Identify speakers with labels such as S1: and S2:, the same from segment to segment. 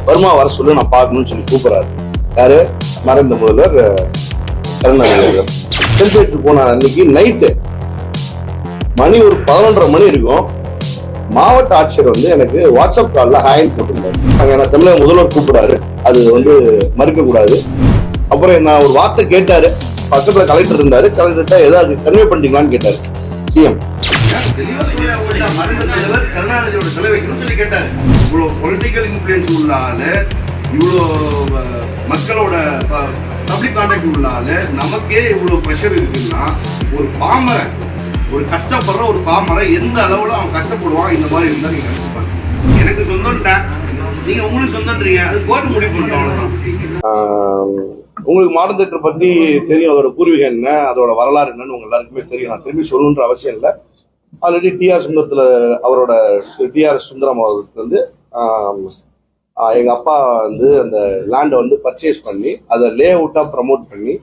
S1: வருமா வர சொல்லி நான் பார்க்கணும்னு சொல்லி கூப்பிடுறாரு. யாரு? மறைந்த முதல்வர் கருணாநிதி. செல்ஃபி போன அன்னைக்கு நைட்டு மணி ஒரு 11:30 மணி இருக்கும். மாவட்ட ஆட்சியர் வந்து எனக்கு வாட்ஸ்அப் காலில் ஹாயின் போட்டிருந்தாரு. அங்கே என்ன தமிழக முதல்வர் கூப்பிடுறாரு, அது வந்து மறுக்க கூடாது. அப்புறம் என்ன ஒரு வார்த்தை கேட்டாரு, பக்கத்துல கலெக்டர் இருந்தாரு, கலெக்டர்கிட்ட ஏதாவது கன்வே பண்ணிக்கலான்னு கேட்டாரு சிஎம். கருணாநிதியோட சிலை வைக்கணும்னு சொல்லி கேட்டாரு. இவ்வளவு பொலிட்டிக்கல் இன்ஃபுளுன்ஸ் உள்ளால, இவ்வளோ மக்களோட பப்ளிக் கான்டாக்ட் உள்ளால நமக்கே இவ்வளவு ப்ரெஷர் இருக்குன்னா, ஒரு பாமரை, ஒரு கஷ்டப்படுற ஒரு பாமரை எந்த அளவுல அவன் கஷ்டப்படுவான் இந்த மாதிரி இருந்தா நீங்க நினைச்சுப்பாங்க. எனக்கு சொந்தம்டா, நீங்க உங்களுக்கு சொந்தம்ன்றீங்க, அது கோர்ட்டு முடிவு பண்ணிட்டோம். அவ்வளவுதான். உங்களுக்கு மாடர்ன் தியேட்டர் பத்தி தெரியும், அதோட பூர்வீகம் என்ன, அதோட வரலாறு என்னன்னு உங்க எல்லாருக்குமே தெரியும். நான் திரும்பி சொல்லணுன்ற அவசியம் இல்லை. ஆல்ரெடி டிஆர் சுந்தரத்துல அவரோட டிஆர் சுந்தரம் அவர்களுக்கு வந்து எங்க அப்பா வந்து அந்த லேண்டை வந்து பர்ச்சேஸ் பண்ணி அதை லே அவுட்டா ப்ரமோட் பண்ணி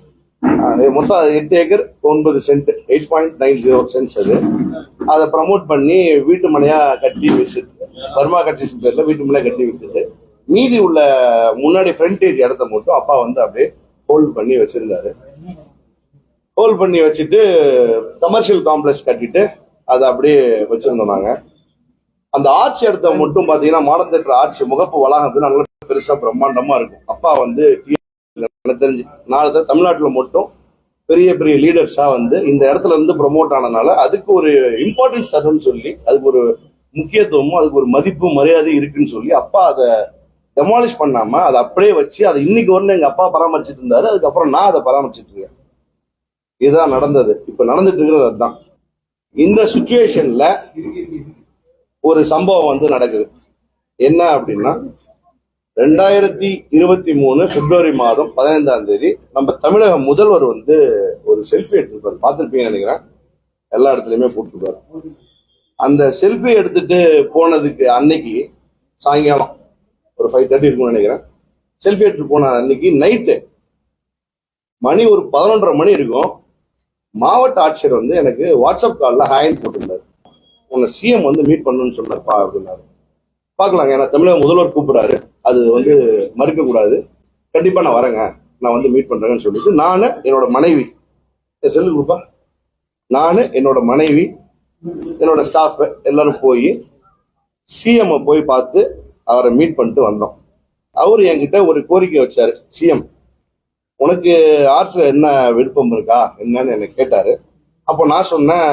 S1: மொத்தம் 8 ஏக்கர் 9 சென்ட் 8.90 சென்ட்ஸ் அதை ப்ரமோட் பண்ணி வீட்டு மனையா கட்டி வச்சுட்டு, பர்மா கன்ஸ்ட்ரக்ஷன் பேர்ல வீட்டு மனையா கட்டி வச்சுட்டு, மீதி உள்ள முன்னாடி ஃப்ரண்டேஜ் இடத்த மட்டும் அப்பா வந்து அப்படியே ஹோல்ட் பண்ணி வச்சிருந்தாரு. ஹோல்ட் பண்ணி வச்சுட்டு கமர்ஷியல் காம்ப்ளெக்ஸ் கட்டிட்டு அதை அப்படியே வச்சிருந்தோம். நாங்க அந்த ஆர்ச்சி இடத்த மட்டும் பாத்தீங்கன்னா மாடர்ன் தியேட்டர் ஆர்ச்சி முகப்பு வளாகம் நல்ல பெருசா பிரம்மாண்டமா இருக்கும். அப்பா வந்து தெரிஞ்சு நாலு தமிழ்நாட்டுல மட்டும் பெரிய பெரிய லீடர்ஸா வந்து இந்த இடத்துல இருந்து ப்ரொமோட் ஆனதுனால அதுக்கு ஒரு இம்பார்ட்டன்ஸ் தரும்னு சொல்லி, அதுக்கு ஒரு முக்கியத்துவமும் அதுக்கு ஒரு மதிப்பு மரியாதை இருக்குன்னு சொல்லி அப்பா அதை டெமாலிஷ் பண்ணாம அதை அப்படியே வச்சு அதை இன்னைக்கு ஒண்ணு எங்க அப்பா பராமரிச்சுட்டு இருந்தாரு. அதுக்கப்புறம் நான் அதை பராமரிச்சுட்டு இருக்கேன். இதுதான் நடந்தது. இப்ப நடந்துட்டு இருக்கிறது அதுதான். இந்த சிச்சுவேஷன்ல ஒரு சம்பவம் வந்து நடக்குது. என்ன அப்படின்னா, 2023 பிப்ரவரி மாதம் 15ஆம் தேதி நம்ம தமிழக முதல்வர் வந்து ஒரு செல்ஃபி எடுத்துருப்பாரு. பார்த்துருப்பீங்கன்னு நினைக்கிறேன், எல்லா இடத்துலயுமே போட்டுருப்பாரு. அந்த செல்ஃபி எடுத்துட்டு போனதுக்கு அன்னைக்கு சாயங்காலம் ஒரு 5:30 இருக்கும்னு நினைக்கிறேன். செல்ஃபி எடுத்துட்டு போன அன்னைக்கு நைட்டு மணி ஒரு 11:30 மணி இருக்கும். மாவட்ட ஆட்சியர் வந்து எனக்கு வாட்ஸ்அப் காலில் ஹாயின் போட்டிருந்தாரு. உன்னை சிஎம் வந்து மீட் பண்ணணும்னு சொன்னார்ப்பா அப்படின்னாரு. பார்க்கலாங்க, ஏன்னா தமிழக முதல்வர் கூப்பிடுறாரு, அது வந்து மறுக்க கூடாது, கண்டிப்பா நான் வரேங்க, நான் வந்து மீட் பண்றேன்னு சொல்லிட்டு நானு என்னோட மனைவி செல்லு குரூப்பா, நானு என்னோட மனைவி என்னோட ஸ்டாஃப் எல்லாரும் போய் சிஎம் போய் பார்த்து அவரை மீட் பண்ணிட்டு வந்தோம். அவரு என்கிட்ட ஒரு கோரிக்கை வச்சாரு. சிஎம், உனக்கு ஆர்ட்ஸ்ல என்ன விருப்பம் இருக்கா என்னன்னு என்ன கேட்டாரு. அப்போ நான் சொன்னேன்,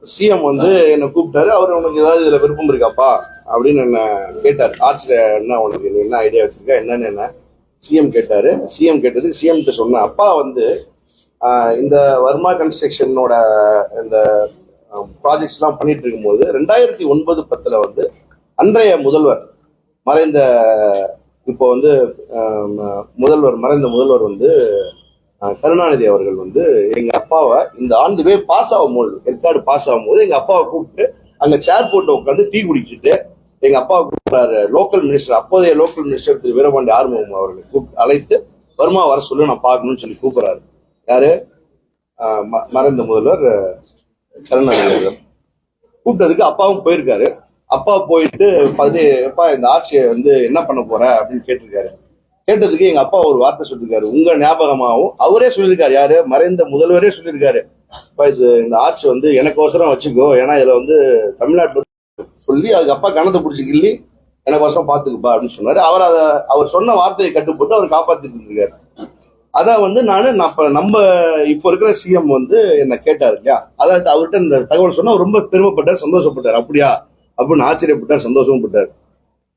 S1: சிஎம் வந்து என்னை கூப்பிட்டாரு, அவர் உனக்கு ஏதாவது இதுல விருப்பம் இருக்காப்பா அப்படின்னு என்ன கேட்டாரு. ஆர்ட்ஸ்ல என்ன உனக்கு, நீ என்ன ஐடியா வச்சிருக்கா என்னன்னு என்ன சிஎம் கேட்டாரு. சிஎம் கேட்டதுக்கு சிஎம் கிட்ட சொன்னேன், அப்பா வந்து இந்த வர்மா கன்ஸ்ட்ரக்ஷனோட இந்த ப்ராஜெக்ட்ஸ் எல்லாம் பண்ணிட்டு இருக்கும்போது 2009-10 வந்து அன்றைய முதல்வர் மறைந்த, இப்போ வந்து மறைந்த முதல்வர் வந்து கருணாநிதி அவர்கள் வந்து எங்க அப்பாவை இந்த ஆண்டு பாஸ் ஆகும்போது, ஏற்காடு பாஸ் ஆகும்போது எங்க அப்பாவை கூப்பிட்டு அங்க சேர் போட்டு உட்காந்து டீ குடிச்சிட்டு எங்க அப்பாவை கூப்பிட்டாரு. லோக்கல் மினிஸ்டர், அப்போதைய லோக்கல் மினிஸ்டர் திரு வீரபாண்டி ஆறுமுகம் அவர்களை கூப்பிட்டு அழைத்து வருமா வர சொல்லி நான் பார்க்கணும்னு சொல்லி கூப்பிடுறாரு. யாரு? மறைந்த முதல்வர் கருணாநிதி அவர்கள். கூப்பிட்டதுக்கு அப்பாவும் போயிருக்காரு. அப்பா போயிட்டு அப்பா இந்த ஆட்சியை வந்து என்ன பண்ண போற அப்படின்னு கேட்டிருக்காரு. கேட்டதுக்கு எங்க அப்பா ஒரு வார்த்தை சொல்லியிருக்காரு, உங்க ஞாபகமாகவும் அவரே சொல்லியிருக்காரு. யாரு? மறைந்த முதல்வரே சொல்லியிருக்காரு, இந்த ஆட்சி வந்து எனக்கோசரம் வச்சுக்கோ, ஏன்னா இதுல வந்து தமிழ்நாட்டுல சொல்லி அதுக்கு அப்பா கணத்தை பிடிச்சி கிள்ளி எனக்கோசரம் பாத்துக்குப்பா அப்படின்னு சொன்னாரு. அவர் சொன்ன வார்த்தையை கட்டுப்பட்டு அவர் காப்பாத்திட்டு இருந்திருக்காரு. அதான் வந்து நம்ம இப்போ இருக்கிற சிஎம் வந்து என்ன கேட்டாரு இல்லையா, அதாவது அவர்கிட்ட இந்த தகவல் சொன்னா ரொம்ப பெருமைப்பட்டார், சந்தோஷப்பட்டார். அப்படியா அப்படின்னு ஆச்சரியப்பட்டார், சந்தோஷமும் பட்டார்.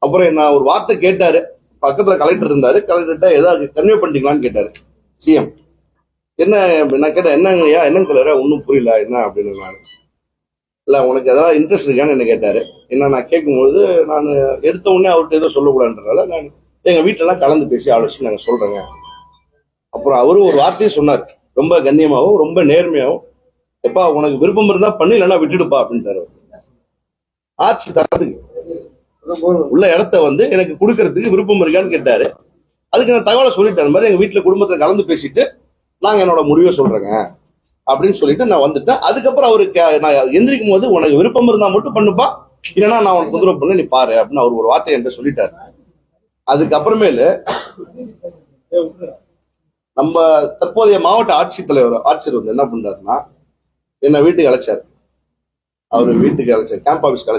S1: அப்புறம் என்ன ஒரு வார்த்தை கேட்டாரு, பக்கத்துல கலெக்டர் இருந்தாரு, கலெக்டர்கிட்ட ஏதாவது கன்வே பண்ணிக்கலான்னு கேட்டாரு சிஎம். என்ன நான் கேட்டேன், என்னங்கய்யா, என்னங்க கலர ஒன்றும் புரியல என்ன அப்படின்னு. நான் இல்லை உனக்கு ஏதாவது இன்ட்ரெஸ்ட் இருக்கான்னு என்ன கேட்டாரு. என்ன நான் கேட்கும்போது நான் எடுத்த உடனே அவர்கிட்ட ஏதோ சொல்லக்கூடாதுன்றதால நான் எங்க வீட்டிலலாம் கலந்து பேசி ஆலோசிச்சு நாங்கள் சொல்றேங்க. அப்புறம் அவரு ஒரு வார்த்தையும் சொன்னார், ரொம்ப கண்ணியமாகவும் ரொம்ப நேர்மையாகவும், எப்பா உனக்கு விருப்பம் இருந்தா பண்ணி, இல்லைன்னா விட்டுடுப்பா அப்படின்ட்டாரு. ஆட்சி தரத்துக்கு உள்ள இடத்த வந்து எனக்கு கொடுக்கறதுக்கு விருப்பம் இருக்கான்னு கேட்டாரு. அதுக்கு நான் தகவலை சொல்லிட்டேன், அந்த மாதிரி எங்க வீட்டுல குடும்பத்துல கலந்து பேசிட்டு நாங்க என்னோட முடிவை சொல்றேங்க அப்படின்னு சொல்லிட்டு நான் வந்துட்டேன். அதுக்கப்புறம் அவருக்கு நான் எந்திரிக்கும் போது, உனக்கு விருப்பம் இருந்தா மட்டும் பண்ணுப்பா, இல்லைன்னா நான் உனக்கு தொந்தரவு பண்ண நீ பாரு அப்படின்னு அவர் ஒரு வார்த்தை என்கிட்ட சொல்லிட்டாரு. அதுக்கப்புறமேலு நம்ம தற்போதைய மாவட்ட ஆட்சியர் வந்து என்ன பண்றாருன்னா, என்ன வீட்டுக்கு அழைச்சாரு. அவரு வீட்டுக்கு அழைச்சாரு, கேம்ப் ஆஃபீஸ்க்கு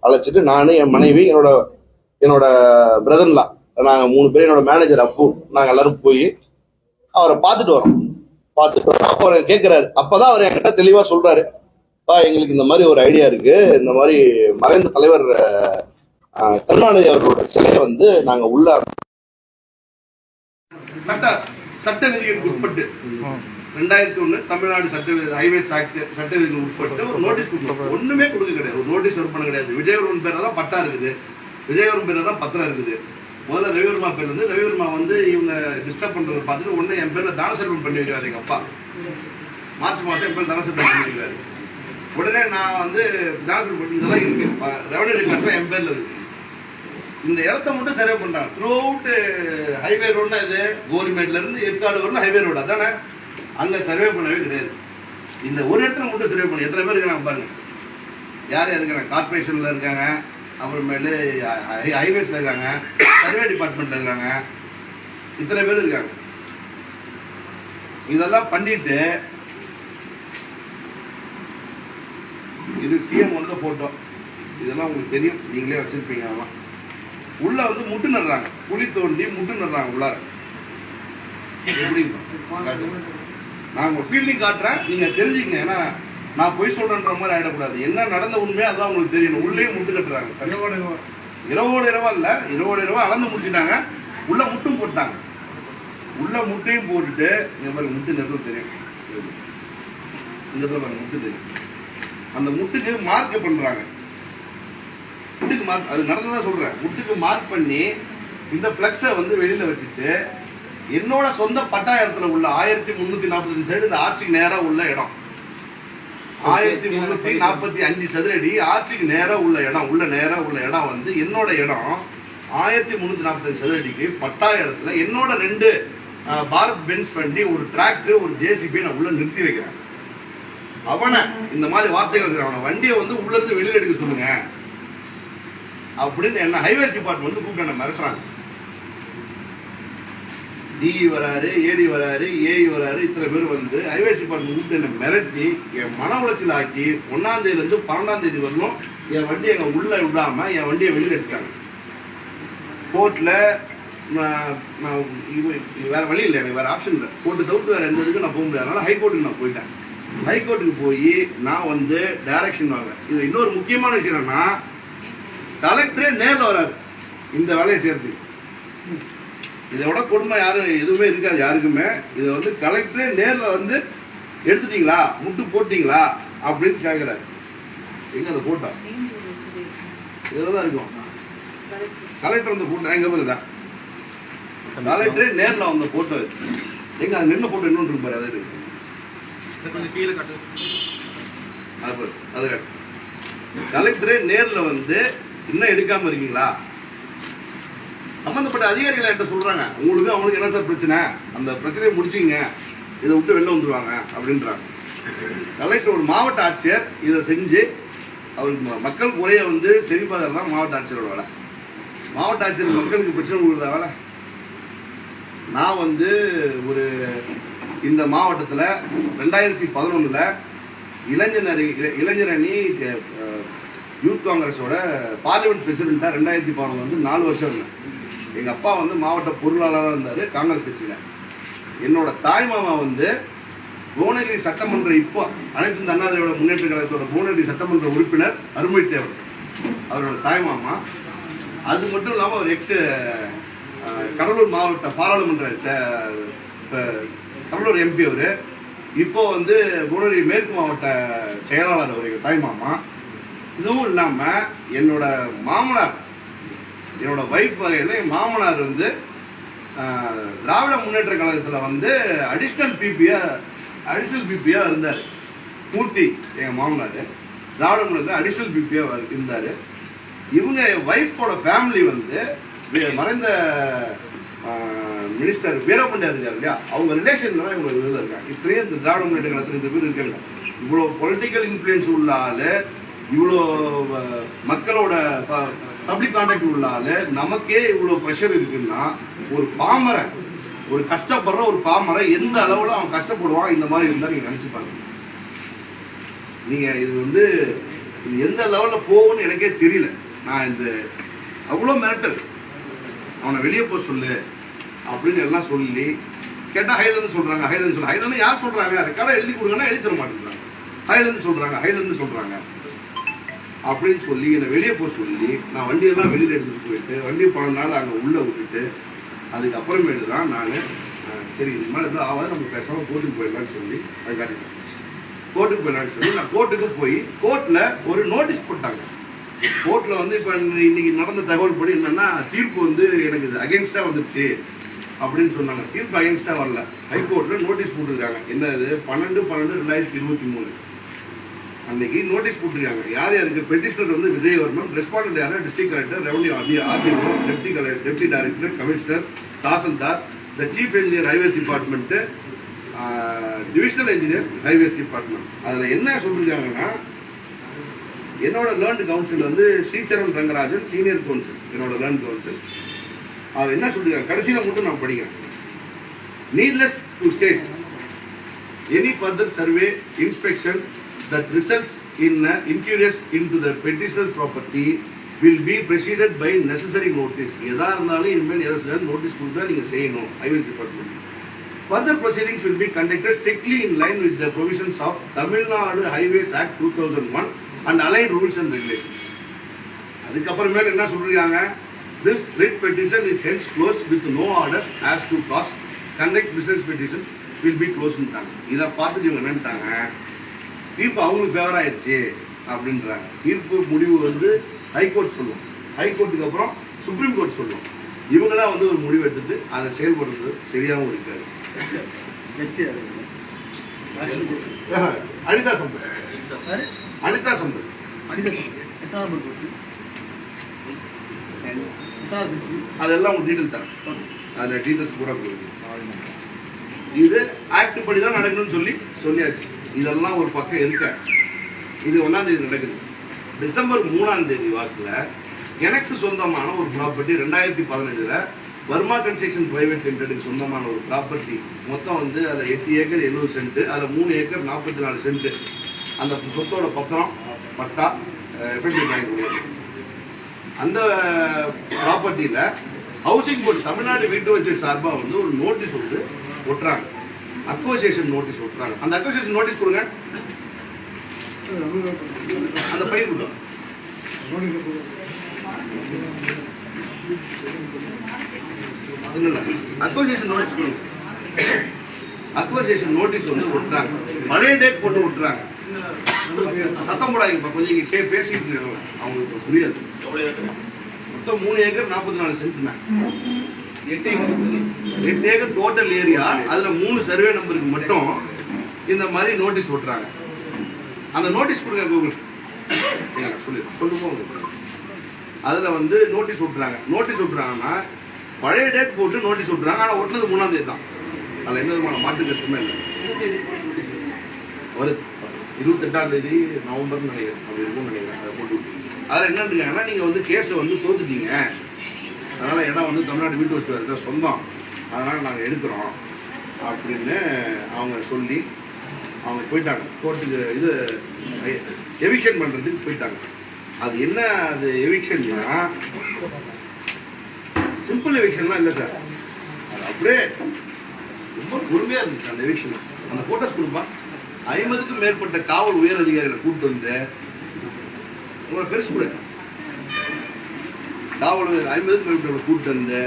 S1: அழைச்சிட்டு நானு, என் மனைவி, என்னோட பிரதர்லா, நாங்க 3 பேர், என்னோட மேனேஜர் அப்பு, நாங்க எல்லாரும் போய் அவரை பார்த்துட்டு வரோம். அப்ப அவர் கேட்கிறாரு. அப்பதான் அவர் என்கிட்ட தெளிவா சொல்றாரு, எங்களுக்கு இந்த மாதிரி ஒரு ஐடியா இருக்கு, இந்த மாதிரி மறைந்த தலைவர் கருணாநிதி அவர்களோட சிலையை வந்து நாங்க உள்ள சட்ட விதிகளுக்கு உட்பட்டு 2001 தமிழ்நாடு ஹைவேஸ் ஆக்ட் சட்ட விதிகளுக்கு உட்பட்டு ஒரு நோட்டீஸ் கொடுக்கணும். ஒண்ணுமே கொடுக்க கிடையாது, ஒரு நோட்டீஸ் ஒர்க் பண்ண கிடையாது. விஜயவர்மன் பேர்ல தான் பட்டா இருக்குது, விஜயவர்மன் பேர்ல தான் பத்திரம் இருக்குது. முதல்ல ரவிவர்மா பேர் வந்து ரவிவர்மா வந்து இவங்க டிஸ்டர்ப் பண்றதை பார்த்துட்டு ஒண்ணு என் பேர்ல தான செல்வம் பண்ணி வைக்கிறாரு. எங்க அப்பா மார்ச் மாசம் என் பேர் தான செல்வம் பண்ணி வைக்கிறாரு. உடனே நான் வந்து தான செல்வம் பண்ணி இதெல்லாம் இருக்கு, ரெவன்யூ ரெக்கார்ட்ஸ் என் பேர்ல இருக்கு. இந்த இடத்த மட்டும் சர்வே பண்றாங்க. த்ரூ அவுட் ஹைவே ரோடுனா இது கோரிமேட்ல இருந்து ஏற்காடு வரணும் ஹைவே ரோடு, அதானே? அங்க சர்வே பண்ணவே கிடையாது. இந்த ஒரு இடத்துல மட்டும் சர்வே பண்ணி எத்தனை பேர் இருக்காங்க பாருங்க. யார் இருக்காங்க? கார்பரேஷன்ல இருக்காங்க, அப்புறமேலு ஹைவேஸ்ல இருக்காங்க, சர்வே டிபார்ட்மெண்ட்ல இருக்காங்க, இத்தனை பேர் இருக்காங்க. இதெல்லாம் பண்ணிட்டு இது சிஎம் வந்து போட்டோ, இதெல்லாம் உங்களுக்கு தெரியும், நீங்களே வச்சிருப்பீங்க. அதெல்லாம் உள்ள வந்து முட்டு நடுறாங்க, குழி தோண்டி முட்டு நடுறாங்க உள்ளார. எப்படி நான் உங்க ஃபீல்டிங் காட்டுறேன், நீங்க தெரிஞ்சுக்கங்க. ஏன்னா நான் பொய் சொல்றேன்ற மாதிரி ஆயிடக்கூடாது. என்ன நடந்த உண்மையா அதான் உங்களுக்கு தெரியணும். உள்ளே முட்டு கட்டுறாங்க, இரவோடு இரவா இல்ல, இரவோடு இரவா அளந்து முடிச்சுட்டாங்க. உள்ள முட்டும் போட்டாங்க. உள்ள முட்டையும் போட்டுட்டு முட்டு நெருப்பு தெரியும், இந்த முட்டு தெரியும். அந்த முட்டுக்கு மார்க் பண்றாங்க. முட்டுக்கு மார்க், அது நடந்ததான் சொல்றேன். முட்டுக்கு மார்க் பண்ணி இந்த பிளக்ஸை வந்து வெளியில வச்சுட்டு என்னோட சொந்த பட்டா இடத்துல உள்ள 1345 சைடு இந்த ஆட்சிக்கு நேரா உள்ள இடம், 1345 சதுர அடி ஆட்சிக்கு நேரா உள்ள இடம், நேரா உள்ள இடம் வந்து என்னோட இடம். 1345 சதுர அடிக்கு பட்டா இடத்துல என்னோட 2 பாரத் பென்ஸ் வண்டி, ஒரு டிராக்டர், ஒரு ஜேசிபி நான் உள்ள நிறுத்தி வைக்கிறேன். அவனை இந்த மாதிரி வார்த்தைகள், அவனை வண்டியை வந்து உள்ள இருந்து வெளியில எடுக்க சொல்லுங்க அப்படின்னு என்ன ஹைவேஸ் டிபார்ட்மெண்ட் கூப்பிட்டு என்ன மிரட்டுறாங்க. டிஇ வராரு, ஏடி வராரு, ஏஇ வராரு, இத்தனை பேர் வந்து ஹைவேஸ் டிபார்ட்மெண்ட் கூப்பிட்டு என்ன மிரட்டி என் மன உளைச்சல் ஆக்கி 1ஆம் தேதியிலிருந்து 12ஆம் தேதி வரலும் என் வண்டியை எங்க உள்ள விடாம என் வண்டியை வெளியில எடுத்தாங்க. கோர்ட்ல வேற வழி இல்லை, எனக்கு வேற ஆப்ஷன் இல்லை. கோர்ட்டு தவிர்த்து வேற எந்த இதுக்கு நான் போக முடியாது. அதனால ஹைகோர்ட்டுக்கு நான் போயிட்டேன். ஹைகோர்ட்டுக்கு போய் நான் வந்து டைரக்ஷன் வாங்க. இது இன்னொரு முக்கியமான விஷயம் என்னன்னா, கலெக்டரே நேரில் வராது இந்த வேலையை சேர்த்து. இதோட கொடுமை யாரும் எதுவுமே இருக்காது யாருக்குமே. இதை வந்து கலெக்டரே நேரில் வந்து எடுத்துட்டீங்களா, முட்டு போட்டீங்களா அப்படின்னு கேட்கிறாரு. எங்க அந்த போட்டோ இதுல தான் இருக்கும். கலெக்டர் வந்து போட்டோ எங்க பேரு தான் கலெக்டரே நேரில் வந்த போட்டோ. எங்க அது நின்ன போட்டோ இன்னொன்று இருப்பாரு, அது கீழே காட்டு. அது கலெக்டரே நேரில் வந்து இன்னும் எடுக்காம இருக்கீங்களா? சம்பந்தப்பட்ட அதிகாரிகள் என்கிட்ட சொல்றாங்க, உங்களுக்கு அவங்களுக்கு என்ன சார் பிரச்சனை, அந்த பிரச்சனையை முடிச்சிங்க, இதை விட்டு வெளில வந்துருவாங்க அப்படின்றாங்க. கலெக்டர் ஒரு மாவட்ட ஆட்சியர் இதை செஞ்சு அவருக்கு மக்கள் குறைய வந்து சரி பார்க்கறது தான் மாவட்ட ஆட்சியரோட வேலை. மாவட்ட ஆட்சியர் மக்களுக்கு பிரச்சனை கொடுக்குறதா வேலை. நான் வந்து ஒரு இந்த மாவட்டத்தில் 2011 இளைஞர் அணி யூத் காங்கிரஸோட பார்லிமெண்ட் பிரசிடென்டா 2011 வந்து 4 வருஷம் இருந்தேன். எங்க அப்பா வந்து மாவட்ட பொருளாளராக இருந்தாரு காங்கிரஸ் கட்சியில. என்னோட தாய் மாமா வந்து புவனகிரி சட்டமன்ற, இப்போ அனைத்து இந்திய அண்ணா திராவிட முன்னேற்ற கழகத்தோட புவனகிரி சட்டமன்ற உறுப்பினர் அருமை தேவர், அவரோட தாய் மாமா. அது மட்டும் இல்லாமல் அவர் கடலூர் மாவட்ட பாராளுமன்ற கடலூர் எம்பி அவரு. இப்போ வந்து புவனகிரி மேற்கு மாவட்ட செயலாளர் அவர் எங்க தாய் மாமா. இதுவும் இல்லாம என்னோட மாமனார், என்னோட வைஃப் வகையில் என் மாமனார் வந்து திராவிட முன்னேற்ற கழகத்தில் வந்து அடிஷனல் பிபியா இருந்தார். மூர்த்தி என் மாமனார் திராவிட முன்னேற்ற அடிஷனல் பிபியா இருந்தார். இவங்க வைஃபோட ஃபேமிலி வந்து மறைந்த மினிஸ்டர் வீரபாண்டியா இருக்காரு இல்லையா, அவங்க ரிலேஷன்ல தான் இவங்க இதில் இருக்காங்க. இத்தனையும் இந்த திராவிட முன்னேற்ற கழகத்தில் 2 பேர் இருக்காங்க. இவ்வளோ பொலிட்டிக்கல் இன்ஃப்ளூயன்ஸ் உள்ள ஆளு, இவ்வளோ மக்களோட பப்ளிக் கான்டாக்ட் உள்ளால நமக்கே இவ்வளவு ப்ரெஷர் இருக்குன்னா ஒரு பாமரை, ஒரு கஷ்டப்படுற ஒரு பாமரை எந்த அளவுல அவன் கஷ்டப்படுவான் இந்த மாதிரி இருந்தா நீங்க நினைச்சு பாருங்க. நீங்க இது இது எந்த லெவல்ல போகும்னு எனக்கே தெரியல. நான் இந்த அவ்வளவு மிரட்டல், அவனை வெளியே போக சொல்லு அப்படின்னு எல்லாம் சொல்லி கேட்டா ஹைலேருந்து சொல்றாங்க, ஹைலேருந்து சொல்றாங்க. ஹைலேருந்து யார் சொல்றாங்க? ரெக்கார்டா எழுதி கொடுங்கன்னா எழுதி தர மாட்டேங்கிறாங்க. ஹைலேருந்து சொல்றாங்க, ஹைலேருந்து சொல்றாங்க அப்படின்னு சொல்லி என்னை வெளியே போக சொல்லி நான் வண்டியெல்லாம் வெளியில் எடுத்துட்டு போயிட்டு வண்டியை 12 நாள் அங்கே உள்ளே விட்டுட்டு அதுக்கப்புறமேட்டு தான் நான் சரி இது மாதிரி எதுவும் ஆகாது, நம்ம பேசாமல் கோர்ட்டுக்கு போயிடலான்னு சொல்லி அது காட்டிட்டேன். கோர்ட்டுக்கு போயிடலான்னு சொல்லி நான் கோர்ட்டுக்கு போய் கோர்ட்டில் ஒரு நோட்டீஸ் போட்டாங்க. கோர்ட்டில் இப்போ இன்னைக்கு நடந்த தகவல் படி என்னன்னா தீர்ப்பு எனக்கு இது அகேன்ஸ்டாக வந்துருச்சு அப்படின்னு சொன்னாங்க. தீர்ப்பு அகேன்ஸ்டாக வரல. ஹைகோர்ட்டில் நோட்டீஸ் போட்டிருக்காங்க. என்னது 12/12/2023 அன்னைக்கு நோட்டீஸ் போட்டிருக்காங்க. யார் யாருக்கு? பெட்டிஷனர் விஜயவர்மன், ரெஸ்பாண்டன்ட் யாரு? District collector, revenue RDO, deputy director, commissioner, tahsildar, the chief engineer highways department, divisional engineer highways department. அதில் என்ன சொல்லிருக்காங்கன்னா என்னோட learned counsel Sricharan Rangarajan senior counsel, என்னோட லேர்ன்டு கவுன்சில். அது என்ன சொல்லிருக்காங்க கடைசியில் மட்டும் நான் படிக்கிறேன். Needless to state any further survey inspection that results in incursions into the petitioner's property will be preceded by necessary notice. எதா இருந்தாலும் இனிமேல் எதாவது நோட்டீஸ் கொடுத்தா நீங்க செய்யணும். Highways department. Further proceedings will be conducted strictly in line with the provisions of Tamil Nadu Highways Act 2001 and allied rules and regulations. அதுக்கப்புறமேல என்ன சொல்றாங்க? This writ petition is hence closed with no orders as to cost. Conduct business petitions will be closed. இதை பார்த்துட்டு இவங்க என்னட்டாங்க, தீர்ப்பு அவங்களுக்கு favour ஆயிடுச்சு அப்படின்றாங்க. தீர்ப்பு முடிவு ஹைகோர்ட் சொல்லும், ஹைகோர்ட்டுக்கு அப்புறம் சுப்ரீம் கோர்ட் சொல்லும். இவங்களாம் ஒரு முடிவு எடுத்துட்டு அதை செயல்படுறது சரியாகவும் இருக்காது. அனிதா சம்பத், அனிதா சம்பத் அதெல்லாம் ஒரு டீட்டெயில் தரேன். அதில் டீட்டெயில்ஸ் பூரா கொடுக்குது. இது ஆக்ட் படி தான் நடக்கணும்னு சொல்லியாச்சு. இதெல்லாம் ஒரு பக்கம் இருக்க. இது 1ஆம் தேதி நடக்குது. டிசம்பர் 3ஆம் தேதி வாக்கில் எனக்கு சொந்தமான ஒரு ப்ராப்பர்ட்டி 2015 வர்மா கன்ஸ்ட்ரக்ஷன் பிரைவேட் லிமிடெடுக்கு சொந்தமான ஒரு ப்ராப்பர்ட்டி மொத்தம் அதில் 8 ஏக்கர் 70 சென்ட், அதில் 3 ஏக்கர் 44 சென்ட். அந்த சொத்தோட பத்திரம் பட்டா எஃபெக்டிவ் வாங்கி கொடுக்குது. அந்த ப்ராப்பர்ட்டியில் ஹவுசிங் போர்டு தமிழ்நாடு வீட்டு வச்ச சார்பாக ஒரு நோட்டீஸ் ஒட்டுறாங்க. அக்வசேஷன் நோட்டீஸ் ஒட்டுறாங்க. அந்த அக்வசேஷன் நோட்டீஸ் கொடுங்க. அந்த பையன் கொடுங்க. அக்வசேஷன் நோட்டீஸ் கொடுங்க. அக்வசேஷன் நோட்டீஸ் ஒட்டுறாங்க. பழைய டேட் போட்டு ஒட்டுறாங்க. சத்தம் போடாதீங்க, கொஞ்சம் பேசிட்டு இருக்காங்க, அவங்களுக்கு புரியாது. மொத்தம் 3 acre 44 cent, 8 acre total area. அதுல 3 சர்வே நம்பருக்கு மட்டும் இந்த மாதிரி நோட்டீஸ் ஒட்டுறாங்க. அந்த நோட்டீஸ் கொடுங்க கூகுள் சொல்லுங்க. அதுல நோட்டீஸ் ஒட்டுறாங்க. நோட்டீஸ் ஒட்டுறாங்கன்னா பழைய டேட் போட்டு நோட்டீஸ் ஒட்டுறாங்க. ஆனா ஒட்டுனது 3ஆம் தேதி தான். அதுல எந்த விதமான மாற்று கருத்துமே இல்லை. ஒரு 28ஆம் தேதி நவம்பர் நினைக்கிறேன், அப்படி இருக்கும்னு நினைக்கிறேன். அதை போட்டு அதில் என்ன இருக்காங்கன்னா நீங்க கேஸை தோத்துட்டீங்க, அதனால இடம் தமிழ்நாடு வீட்டு வசதி இருக்க சொந்தம், அதனால நாங்கள் எடுக்கிறோம் அப்படின்னு அவங்க சொல்லி அவங்க போயிட்டாங்க கோர்ட்டுக்கு. இது எவிக்ஷன் பண்றதுக்கு போயிட்டாங்க. அது என்ன, அது எவிக்ஷன்னா சிம்பிள் எவிக்ஷன்லாம் இல்லை சார். அது அப்படியே ரொம்ப பொறுமையா இருந்துச்சு அந்த எவிக்ஷன். அந்த போட்டோஸ் கொடுப்பா. 50க்கும் மேற்பட்ட காவல் உயர் அதிகாரிகளை கூப்பிட்டு உங்களை பெருசு கூட காவல் 50க்கும் மேற்பட்ட கூப்பிட்டு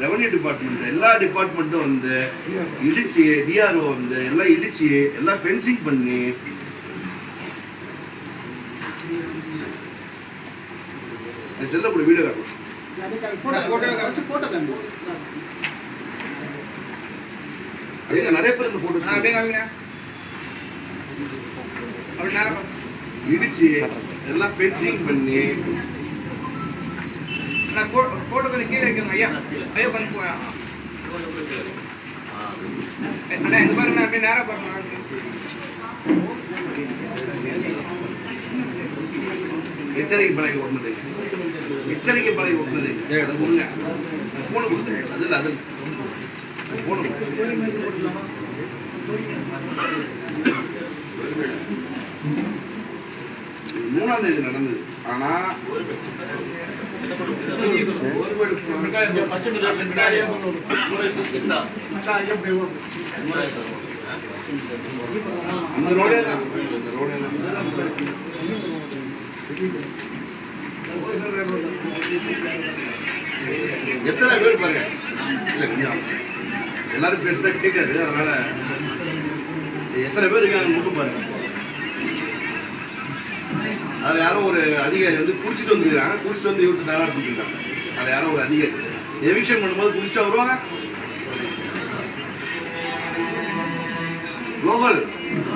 S1: ரெவன்யூ டிபார்ட்மெண்ட் எல்லா டிபார்ட்மெண்ட்டும் இடிச்சு, டிஆர்ஓ எல்லாம் இடிச்சு எல்லாம் ஃபென்சிங் பண்ணி செல்லக்கூடிய வீடியோ நிறைய பேர் இந்த போட்டோ இடிச்சு எல்லாம் ஃபென்சிங் பண்ணி
S2: போட்டோ கொஞ்சம் கீழே வைக்கணும் ஐயா. ஐயா பண்ணி அண்ணா இந்த பாருங்க, அப்படியே நேரம் பாருங்க.
S1: எச்சரிக்கை பலகை ஒன்று எச்சரிக்கை பலகை ஒட்டுறது அதை கொடுங்க. போனை கொடுத்து அதில் அதில் போன 3ஆம் தேதி நடந்தது. ஆனா அந்த ரோடே தான் எத்தனை பேர் பாருங்க. இல்ல கொஞ்சம் எல்லாரும் பேசுறா கேட்காது, அதனால எத்தனை பேர் இருக்காங்க மட்டும் பாருங்க. அதுல யாரும் ஒரு அதிகாரி வந்து குடிச்சிட்டு வந்துருக்காங்க, குடிச்சிட்டு வந்து இவருக்கு தாராளம் சொல்லிருக்காங்க. அதுல யாரும் ஒரு அதிகாரி எவிக்ஷன் பண்ணும்போது குடிச்சிட்டு வருவாங்க. கூகுள்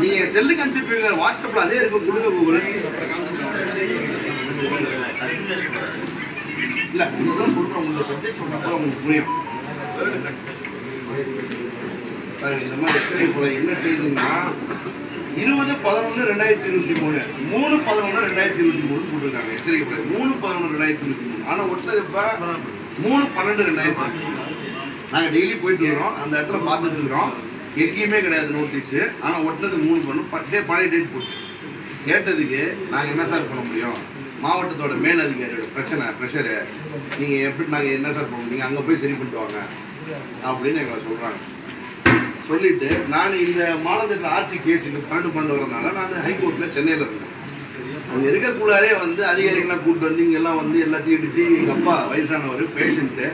S1: நீங்க செல்லுக்கு அனுப்பிச்சிருப்பீங்க, வாட்ஸ்அப்ல அதே இருக்கும், கொடுங்க கூகுள். இல்ல இதெல்லாம் சொல்றோம், உங்களுக்கு சப்ஜெக்ட் சொல்றப்ப உங்களுக்கு புரியும். இந்த மாதிரி எச்சரிக்கை போல என்ன செய்யுதுன்னா 20/11/2023 3/11/2023 போட்டிருக்காங்க எச்சரிக்கை போல. 3/11/2023 ஆனா ஒட்டது இப்ப 3/12/2023. நாங்க டெய்லி போயிட்டு இருக்கோம், அந்த இடத்துல பார்த்துட்டு இருக்கோம், எங்கேயுமே கிடையாது நோட்டீஸ். ஆனா ஒட்டினது 3 பழைய டேட் போட்டு கேட்டதுக்கு நாங்க என்ன சார் பண்ண முடியும், மாவட்டத்தோட மேல் அதிகாரியோட ப்ரெஷரு, நீங்க எப்படி நாங்க என்ன சார் பண்ண முடியும், அங்க போய் சரி பண்ணிட்டு வாங்க அப்படின்னு எங்களை சொல்றாங்க. சொல்லிட்டு நான் இந்த மாநகரத்தில் ஆட்சி கேஸுக்கு 12 வரதுனால நான் ஹைகோர்ட்ல சென்னையில் இருந்தேன். அவங்க இருக்கக்கூடாதே வந்து அதிகாரிகள்லாம் கூப்பிட்டு வந்து இங்கெல்லாம் வந்து எல்லாத்தையும் இடிச்சு, எங்க அப்பா வயசானவர் பேஷண்ட்டு,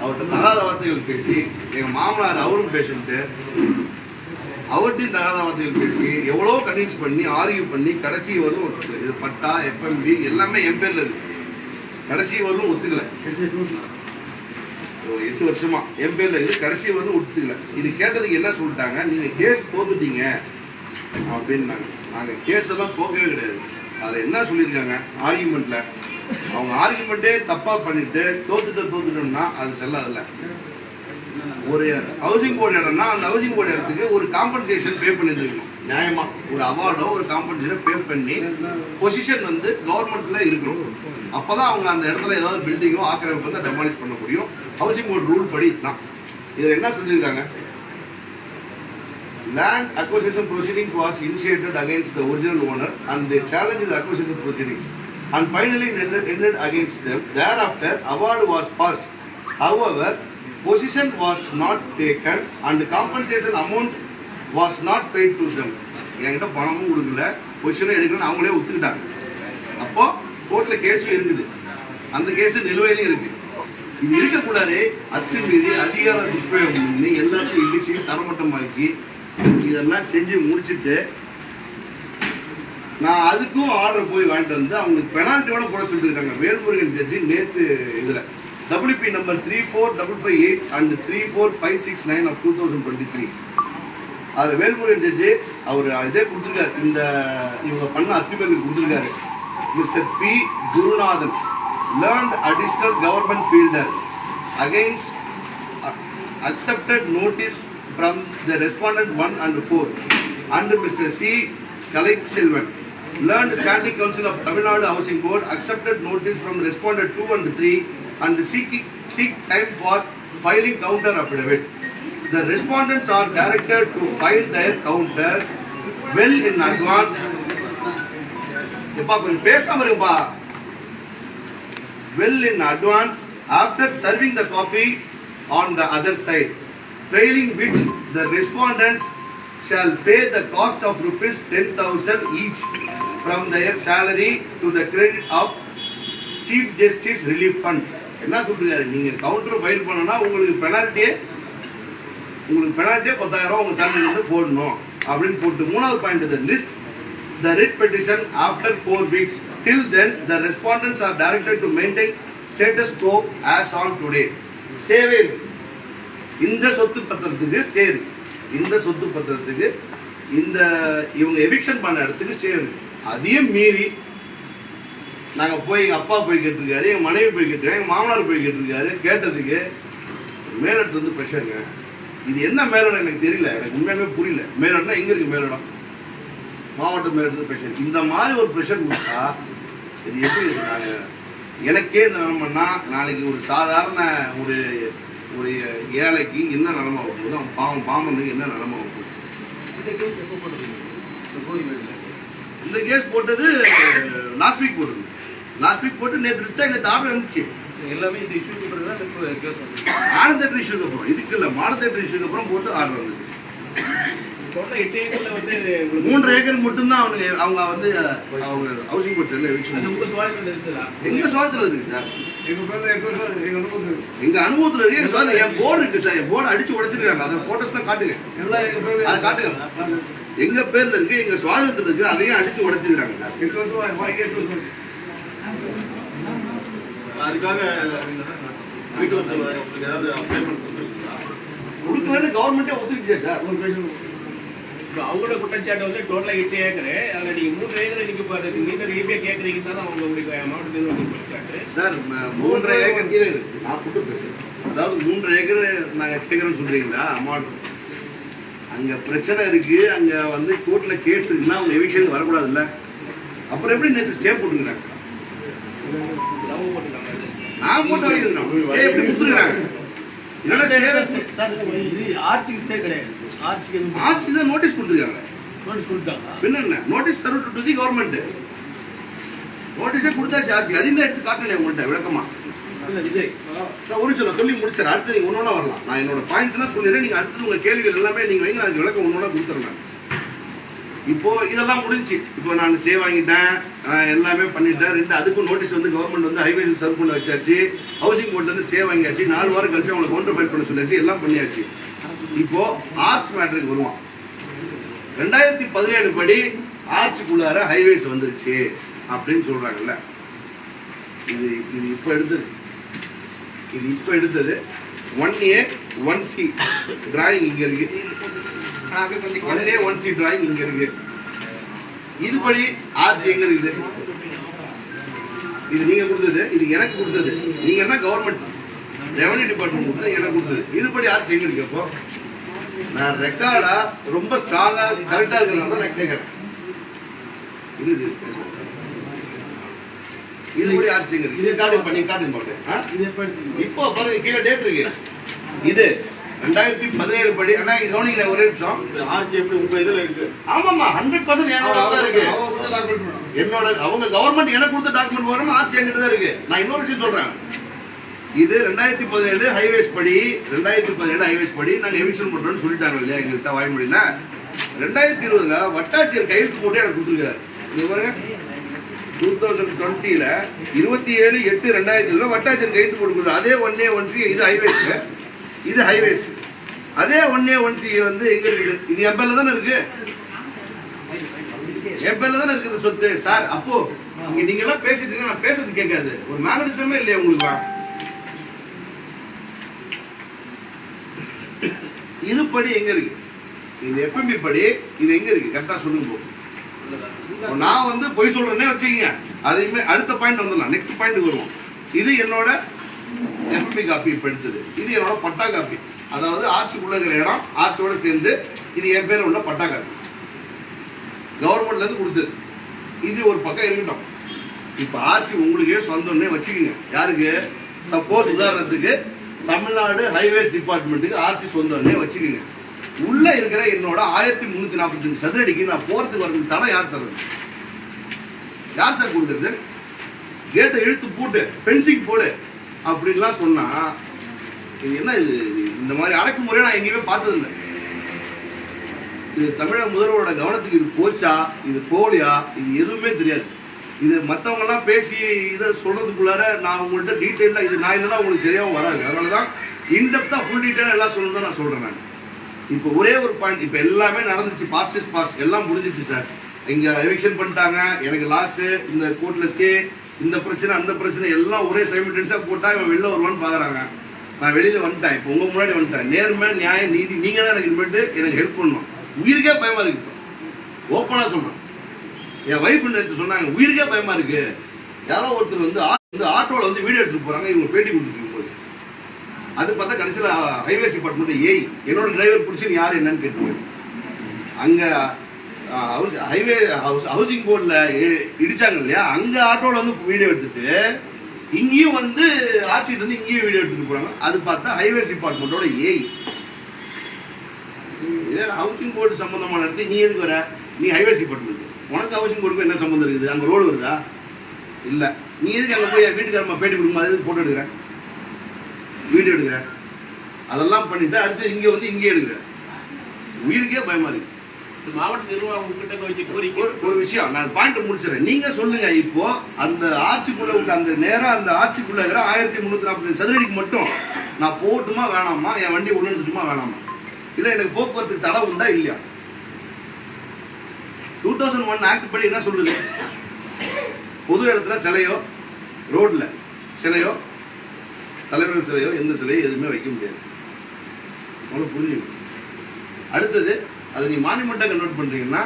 S1: அவர்கிட்ட தகாத வார்த்தைகள் பேசி, எங்க மாமனார் அவரும் பேஷண்ட்டு, அவர்கிட்டையும் தகாத வார்த்தைகள் பேசி எவ்வளோ கன்வின்ஸ் பண்ணி ஆர்கியூ பண்ணி கடைசி வரலும் ஒத்துக்கல. இது பட்டா எஃப்எம்பி எல்லாமே என் பேர்ல இருக்கு, கடைசி வரலும் ஒத்துக்கல. 8 வருஷமா என் பேர்ல இருக்கு, கடைசி வரலும் ஒத்துக்கல. இது கேட்டதுக்கு என்ன சொல்லிட்டாங்க, நீங்க கேஸ் தோத்துட்டீங்க அப்படின்னாங்க. நாங்க கேஸ் எல்லாம் தோக்கவே கிடையாது. அதுல என்ன சொல்லியிருக்காங்க, ஆர்கியூமெண்ட்ல அவங்க ஆர்கியூமெண்ட்டே தப்பா பண்ணிட்டு தோத்துட்டோம்னா அது செல்லாதுல்ல. ஒரு ஹவுசிங் போர்டு இடம்னா அந்த ஹவுசிங் போர்டு இடத்துக்கு ஒரு காம்பன்சேஷன் பே பண்ணிருக்கணும், நியாயமா ஒரு அவார்டோ ஒரு காம்பன்சேஷன் பே பண்ணி பொசிஷன் வந்து கவர்மெண்ட்ல இருக்கணும். அப்பதான் அவங்க அந்த இடத்துல ஏதாவது பில்டிங்கோ ஆக்கிரமிப்பு வந்து டெமாலிஷ் பண்ண முடியும். ஹவுசிங் போர்டு ரூல் படி தான். இதுல என்ன சொல்லியிருக்காங்க, land acquisition proceeding was initiated against the original owner and they challenged the acquisition proceedings and finally ended against them. Thereafter award was passed. However, position was not taken and compensation amount was not paid to them. என்கிட்ட பணமும் கொடுக்கல, பொசிஷனும் எடுக்கணும், அவங்களே ஒத்துக்கிட்டாங்க. அப்போ கோர்ட்ல கேஸும் இருக்குது, அந்த கேஸ் நிலுவையிலும் இருக்கு. இது இருக்கக்கூடாது, அத்துமீறி அதிகார துஷ்பிரயோகம் பண்ணி எல்லாத்தையும் இடிச்சு தரமட்டமாக்கி இதெல்லாம் செஞ்சு முடிச்சுட்டு நான் அதுக்கும் ஆர்டர் போய் வாங்கிட்டு வந்து அவங்களுக்கு பெனால்ட்டியோட போட சொல்லியிருக்காங்க. வேல்முருகன் ஜட்ஜி நேற்று இதுல WP நம்பர் 34558 and 34569 of 2023 அது வேல்முருகன் ஜட்ஜி அவர் இதே கொடுத்துருக்காரு, இந்த இவங்க பண்ண அத்துமீறலுக்கு கொடுத்துருக்காரு. Mister P. Gurunathan learned additional government fielder against accepted notice from the respondent 1 and 4 and Mr. C. Kalaiselvan learned Standing Council of Tamil Nadu Housing Board accepted notice from respondent 2 and 3 and seek time for filing counter affidavit. The respondents are directed to file their counters well in advance. Well in advance after serving the copy on the other side, failing which the respondents shall pay the cost of rupees 10,000 each from their salary to the credit of Chief Justice Relief Fund. என்ன சொல்றாரு, நீங்க counter file பண்ணனா உங்களுக்கு பெனால்ட்டியே 10,000 உங்க salary வந்து போடணும் அப்படின்னு போட்டு. மூணாவது point, the list the writ petition after 4 weeks. Till then the respondents are directed to maintain status quo as on today. சேவை இந்த சொத்து பத்திரத்துக்கு ஸ்டே இருக்கு, இந்த சொத்து பத்திரத்துக்கு இந்த இவங்க எவிக்ஷன் பண்ண இடத்துக்கு ஸ்டே இருக்கு. அதையும் மீறி நாங்க போய் எங்க அப்பா போய் கேட்டிருக்காரு, எங்க மனைவி போய் கேட்டிருக்காரு, எங்க மாமனார் போய் கேட்டிருக்காரு. கேட்டதுக்கு மேலிடத்துல இருந்து ப்ரெஷருங்க. இது என்ன மேலிடம் எனக்கு தெரியல, எனக்கு உண்மையாலுமே புரியல. மேலிடம்னா எங்க இருக்கு மேலிடம், மாவட்ட மேலிடத்துல ப்ரெஷர். இந்த மாதிரி ஒரு ப்ரெஷர் கொடுத்தா இது எப்படி நாங்க எனக்கே இந்த நிலைமைன்னா நாளைக்கு ஒரு சாதாரண ஒரு ஒரு ஏழைக்கு என்ன நிலைமை போகுது, அவன் பாமனுக்கு என்ன நிலைமை போகுது. இந்த கேஸ் போட்டது லாஸ்ட் வீக் போட்டது. லாஸ்ட் வீக் போட்டு நேற்று ரிஸ்டா நேற்று ஆர்டர் வந்துச்சு.
S3: எல்லாமே இந்த இஷ்யூக்கு பிறகு தான் கேஸ் வந்து
S1: மானத்தேட்டர் இஷ்யூக்கு அப்புறம், இதுக்கு இல்லை, மானத்தேட்டர் இஷ்யூக்கு அப்புறம் போட்டு ஆர்டர் வந்தது.
S3: டோட்டல் 8 ஏக்கர்ல வந்து
S1: 3 ஏக்கர் மட்டும்தான் அவங்க வந்து அவங்க ஹவுசிங் போர்ட் செல்ல எவிக்ஷன்.
S3: உங்க சுவாரத்தில் இருக்குதா?
S1: எங்க சுவாரத்தில் இருக்கு சார், எங்க அனுபவத்தில் இருக்கு. எங்க சுவாரத்தில் என் போர்டு இருக்கு சார், என் போர்டு அடிச்சு உடைச்சிருக்காங்க. அதை போட்டோஸ் தான் காட்டுங்க, அதை காட்டுங்க. எங்க பேர்ல இருக்கு, எங்க சுவாரத்தில் இருக்கு, அதையும் அடிச்சு உடைச்சிருக்காங்க சார்.
S3: அதுக்காக
S1: கொடுக்கலன்னு கவர்மெண்டே ஒத்துக்கிட்டே சார்.
S3: அவங்களோட குற்றச்சாட்டு வந்து டோட்டலா 8 ஏக்கர், அதுல நீங்க 3 ஏக்கர் நீங்க பாருங்க, நீங்க ரீபே கேக்குறீங்கன்னு தான் அவங்க மாவட்டத்தில் குற்றச்சாட்டு
S1: சார். 3.5 ஏக்கர் நான் கூட்டு பேசுறேன். அதாவது 3 ஏக்கர் நாங்க கேட்கறோம்னு சொல்றீங்களா அமௌண்ட், அங்க பிரச்சனை இருக்கு, அங்க வந்து கோர்ட்ல கேஸ் இருக்குன்னா அவங்க எவிக்ஷன் வரக்கூடாதுல்ல. அப்புறம் எப்படி நேற்று ஸ்டே போட்டுக்கிறாங்க? நான் போட்டு வாங்கிருக்கேன், ஸ்டே எப்படி கொடுத்துருக்காங்க?
S3: ஆர்ச்சிக்கு ஸ்டே கிடையாது,
S1: ஆர்ச்சிக்கு தான் நோட்டீஸ் கொடுத்துருக்காங்க.
S3: நோட்டீஸ் கொடுத்தாங்க.
S1: பின்ன என்ன, notice serve to the government. நோட்டீஸே கொடுத்தாச்சு ஆர்ச்சி. அதையும் எடுத்து காட்டுறேன் உங்கள்கிட்ட விளக்கமா. ஒரு நிமிஷம் சொல்லி முடிச்சார், அடுத்து நீங்க ஒன்னொன்னா வரலாம். நான் என்னோட பாயிண்ட்ஸ் எல்லாம் சொல்லிடுறேன், நீங்க அடுத்தது உங்க கேள்விகள் எல்லாமே நீங்க வைங்க, அதுக்கு விளக்கம் ஒன்னொன்னா கொடுத்துறேன். இப்போ இதெல்லாம் முடிஞ்சு, இப்போ நான் ஸ்டே வாங்கிட்டேன், எல்லாமே பண்ணிட்டேன். அதுக்கும் நோட்டீஸ் வந்து கவர்மெண்ட் வந்து ஹைவேஸ் சர்வ் பண்ண வச்சாச்சு, ஹவுசிங் போர்ட்ல இருந்து ஸ்டே வாங்கியாச்சு, 4 வாரம் கழிச்சு அவங்களை கவுண்டர் ஃபைல் பண்ண சொல்லியாச்சு, எல்லாம் பண்ணியாச்சு. இப்போ ஆர்ட்ஸ் மேட்டருக்கு வருவான். 2017 படி ஆர்ட்ஸுக்குள்ளார ஹைவேஸ் வந்துருச்சு அப்படின்னு சொல்றாங்கல்ல. இது இது இப்ப எடுத்தது, இது இப்ப எடுத்தது 1A 1C டிராயிங் இங்க இருக்கு, 1A 1C டிராயிங் இங்க இருக்கு. இதுபடி ஆர்ட்ஸ் எங்க இருக்குது? இது நீங்க கொடுத்தது, இது எனக்கு கொடுத்தது. நீங்க என்ன கவர்மெண்ட் ரெவன்யூ டிபார்ட்மெண்ட் கொடுத்தது, எனக்கு கொடுத்தது. இதுபடி ஆர்ட்ஸ் எங்க இருக்கு? அப்போ நான் ரெக்கார்டா ரொம்ப ஸ்ட்ராங்கா கரெக்டா இருக்கிறனால நான் கேட்கறேன். இதுபடி ஆர்ட்ஸ் எங்க இருக்கு? இது கார்டு பண்ணி கார்டு போட்டேன். இப்போ பாருங்க, கீழே டேட் இருக்கு. இது 2017 படி. அண்ணா கவனிங்க ஒரே நிமிஷம்.
S3: ஆர்ச்சி எப்படி உங்க இதுல இருக்கு?
S1: ஆமாமா, 100% என்னோட இருக்கு. என்னோட அவங்க கவர்மெண்ட் எனக்கு கொடுத்த டாக்குமெண்ட் வரும், ஆர்ச்சி என்கிட்ட தான் இருக்கு. நான் இன்னொரு விஷயம் சொல்றேன். இது 2017 ஹைவேஸ் படி, 2017 ஹைவேஸ் படி நாங்க எவிக்ஷன் பண்றோம்னு சொல்லிட்டாங்க இல்லையா எங்கள்கிட்ட வாய்மொழியில. 2020 வட்டாட்சியர் கையெழுத்து போட்டு எனக்கு கொடுத்துருக்காரு. நீங்க பாருங்க, 2020 27/8/2020 வட்டாட்சியர் கையெழுத்து போட்டு அதே 1A 1C. இது ஹைவேஸ், இது ஹைவேஸ். அதே 1A 1C வந்து எங்க இருக்குது? இது என் பேர்ல தானே இருக்கு, என் பேர்ல தானே இருக்குது சொத்து சார். அப்போ நீங்க எல்லாம் பேசிட்டு நான் பேசுறது கேட்காது, ஒரு மேனரிசமே இல்லையா உங்களுக்கு? இது படி எங்க இருக்கு? இது எஃப்எம்பி படி இது எங்க இருக்கு? கரெக்டா சொல்லுங்க. நான் வந்து பொய் சொல்றேன்னே வச்சுக்கீங்க, அதையுமே அடுத்த பாயிண்ட் வந்துடலாம், நெக்ஸ்ட் பாயிண்ட் வருவோம். இது என்னோட எஃப்எம்பி காப்பி இப்ப எடுத்தது, இது என்னோட பட்டா காப்பி. அதாவது ஆட்சிக்குள்ள இருக்கிற இடம் ஆட்சியோட சேர்ந்து இது என் பேர் உள்ள பட்டா காப்பி, கவர்மெண்ட்ல இருந்து கொடுத்தது. இது ஒரு பக்கம் இருக்கட்டும். இப்ப ஆட்சி உங்களுக்கே சொந்தம்னே வச்சுக்கோங்க. யாருக்கு? சப்போஸ் உதாரணத்துக்கு தமிழ்நாடு ஹைவேஸ் டிபார்ட்மெண்ட்டுக்கு ஆட்சி சொந்தம்னே வச்சுக்கோங்க. உள்ள இருக்கிற என்னோட 1345 சதுரடிக்கு நான் போறதுக்கு வரதுக்கு தடை யார் தர்றது? யார் சார் கொடுக்கறது? கேட்டை இழுத்து போட்டு ஃபென்சிங் போடு அப்படின்லாம் சொன்னா இது என்ன? இது இந்த மாதிரி அடக்குமுறையை நான் எங்கேயுமே பார்த்தது இல்லை. இது தமிழக முதல்வரோட கவனத்துக்கு இது போச்சா, இது போலியா, இது எதுவுமே தெரியாது. இது மற்றவங்க எல்லாம் பேசி இதை சொல்றதுக்குள்ளார நான் உங்கள்கிட்ட டீட்டெயிலா இது நான் இல்லைன்னா உங்களுக்கு சரியாகவும் வராது. அதனாலதான் இன்டெப்தா ஃபுல் டீட்டெயில் எல்லாம் சொல்லணும் நான் சொல்றேன். நான் இப்போ ஒரே ஒரு பாயிண்ட், இப்போ எல்லாமே நடந்துச்சு, பாஸ்ட் இஸ் பாஸ்ட், எல்லாம் முடிஞ்சிச்சு சார். இங்க எவிக்ஷன் பண்ணிட்டாங்க, எனக்கு லாஸ், இந்த கோர்ட்ல ஸ்டே, இந்த பிரச்சனை அந்த பிரச்சனை எல்லாம் ஒரே சைமல்டேனியஸா போட்டா இவன் வெளில வருவான்னு பாக்குறாங்க. நான் வெளியில வந்துட்டேன், இப்போ உங்க முன்னாடி வந்துட்டேன். நேர்மை நியாயம் நீதி நீங்க தான் எனக்கு இனிமேட்டு எனக்கு ஹெல்ப் பண்ணணும். உயிருக்கே பயமா இருக்கு, ஓப்பனா சொல்றேன். என் வைஃப் நேற்று சொன்னாங்க, உயிருக்கே பயமா இருக்கு. யாரோ ஒருத்தர் வந்து ஆட்டோல வந்து வீடியோ எடுத்துட்டு போறாங்க, இவங்க பேட்டி கொடுத்துட்டு போது. அது பார்த்தா கடைசியில் ஹைவேஸ் டிபார்ட்மெண்ட் என்னோட டிரைவர் பிடிச்சி யாரு என்னன்னு கேட்டு அங்க ஹைவே ஹவுசிங் போர்ட்ல இடிச்சாங்க இல்லையா, அங்க ஆட்டோல வந்து வீடியோ எடுத்துட்டு இங்கேயும் வந்து ஆட்சிட்டு வந்து இங்கேயும் வீடியோ எடுத்துட்டு போறாங்க. அது பார்த்தா ஹைவேஸ் டிபார்ட்மெண்ட்டோட ஏஐ. இதே ஹவுசிங் போர்டு சம்பந்தமான இடத்துல நீ எதுக்கு வர? நீ ஹைவேஸ் டிபார்ட்மெண்ட், உனக்கு ஹவுசிங் போர்டுக்கும் என்ன சம்பந்தம் இருக்குது? அங்கே ரோடு வருதா? இல்லை. நீ எதுக்கு அங்கே போய் வீட்டுக்காரமா பேட்டி கொடுக்குமா? அது ஃபோட்டோ எடுக்கிறேன், வீடியோ எடுக்கிறேன், அதெல்லாம் பண்ணிட்டு அடுத்து இங்கே வந்து இங்கே எடுக்கிறேன். உயிருக்கே பயமா இருக்கு.
S3: மாவட்ட நிர்வாகம் கிட்ட வச்சு கோரிக்கை
S1: ஒரு விஷயம் நான் பாயிண்ட் முடிச்சிடறேன். நீங்க சொல்லுங்க, இப்போ அந்த ஆட்சிக்குள்ள உள்ள அந்த நேரம் அந்த ஆட்சிக்குள்ள இருக்கிற 1345 சதுரடிக்கு மட்டும் நான் போட்டுமா வேணாமா? என் வண்டி உடனடிச்சுமா வேணாமா? இல்ல எனக்கு போக்குவரத்துக்கு தடை உண்டா இல்லையா? 2001 ஆக்ட் படி என்ன சொல்லுது? பொது இடத்துல சிலையோ, ரோட்ல சிலையோ, தலைவர்கள் சிலையோ, எந்த சிலையோ எதுவுமே வைக்க முடியாது. உங்களுக்கு புரிஞ்சுக்கணும். அடுத்தது, அதை நீ மானிமெண்ட்டாக கன்வெர்ட் பண்றீங்கன்னா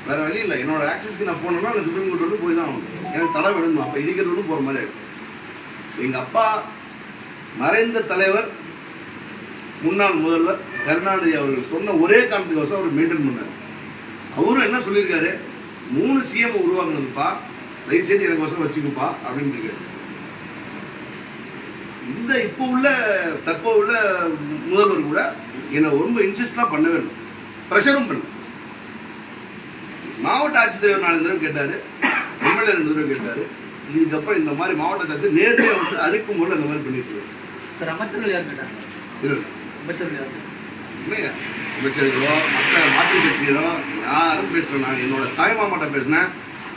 S1: வேற வழி இல்லை. என்னோட ஆக்சஸ்க்கு நான் போனோம்னா நான் சுப்ரீம் கோர்ட் வந்து போய் தான் ஆகணும். எனக்கு தடை விடணும். அப்போ இடிக்கிறதும் போகிற மாதிரி ஆகிடும். எங்க அப்பா மறைந்த தலைவர் முன்னாள் முதல்வர் கருணாநிதி அவர்கள் சொன்ன ஒரே காரணத்துக்கோசம் அவர் மெயின்டைன் பண்ணார். அவரும் என்ன சொல்லியிருக்காரு? 3 சிஎம் உருவாக்குனதுப்பா, தயவுசெய்து எனக்கு வசம் வச்சுக்குப்பா அப்படின்னு இருக்காரு. இந்த இப்போ உள்ள தற்போது உள்ள முதல்வர் கூட என்னை ரொம்ப இன்சிஸ்ட்லாம் பண்ணவே இல்லை, ப்ரெஷரும் பண்ண. மாவட்ட ஆட்சித்தலைவர் 4 தடவை கேட்டாரு, எம்எல்ஏ 2 தடவை கேட்டாரு. இதுக்கப்புறம் இந்த மாதிரி மாவட்ட ஆட்சி நேரடியாக வந்து அழைக்கும் போது அந்த மாதிரி பண்ணிட்டு இருக்காரு.
S4: சார் அமைச்சர்கள் யார் கேட்டாங்க?
S1: இல்லை
S4: அமைச்சர்கள் யார்?
S1: இல்லையா, அமைச்சர்களோ மற்ற மாற்று கட்சிகளோ யாரும் பேசுகிறேன். நான் என்னோட தாய் மாமாட்ட பேசினேன்,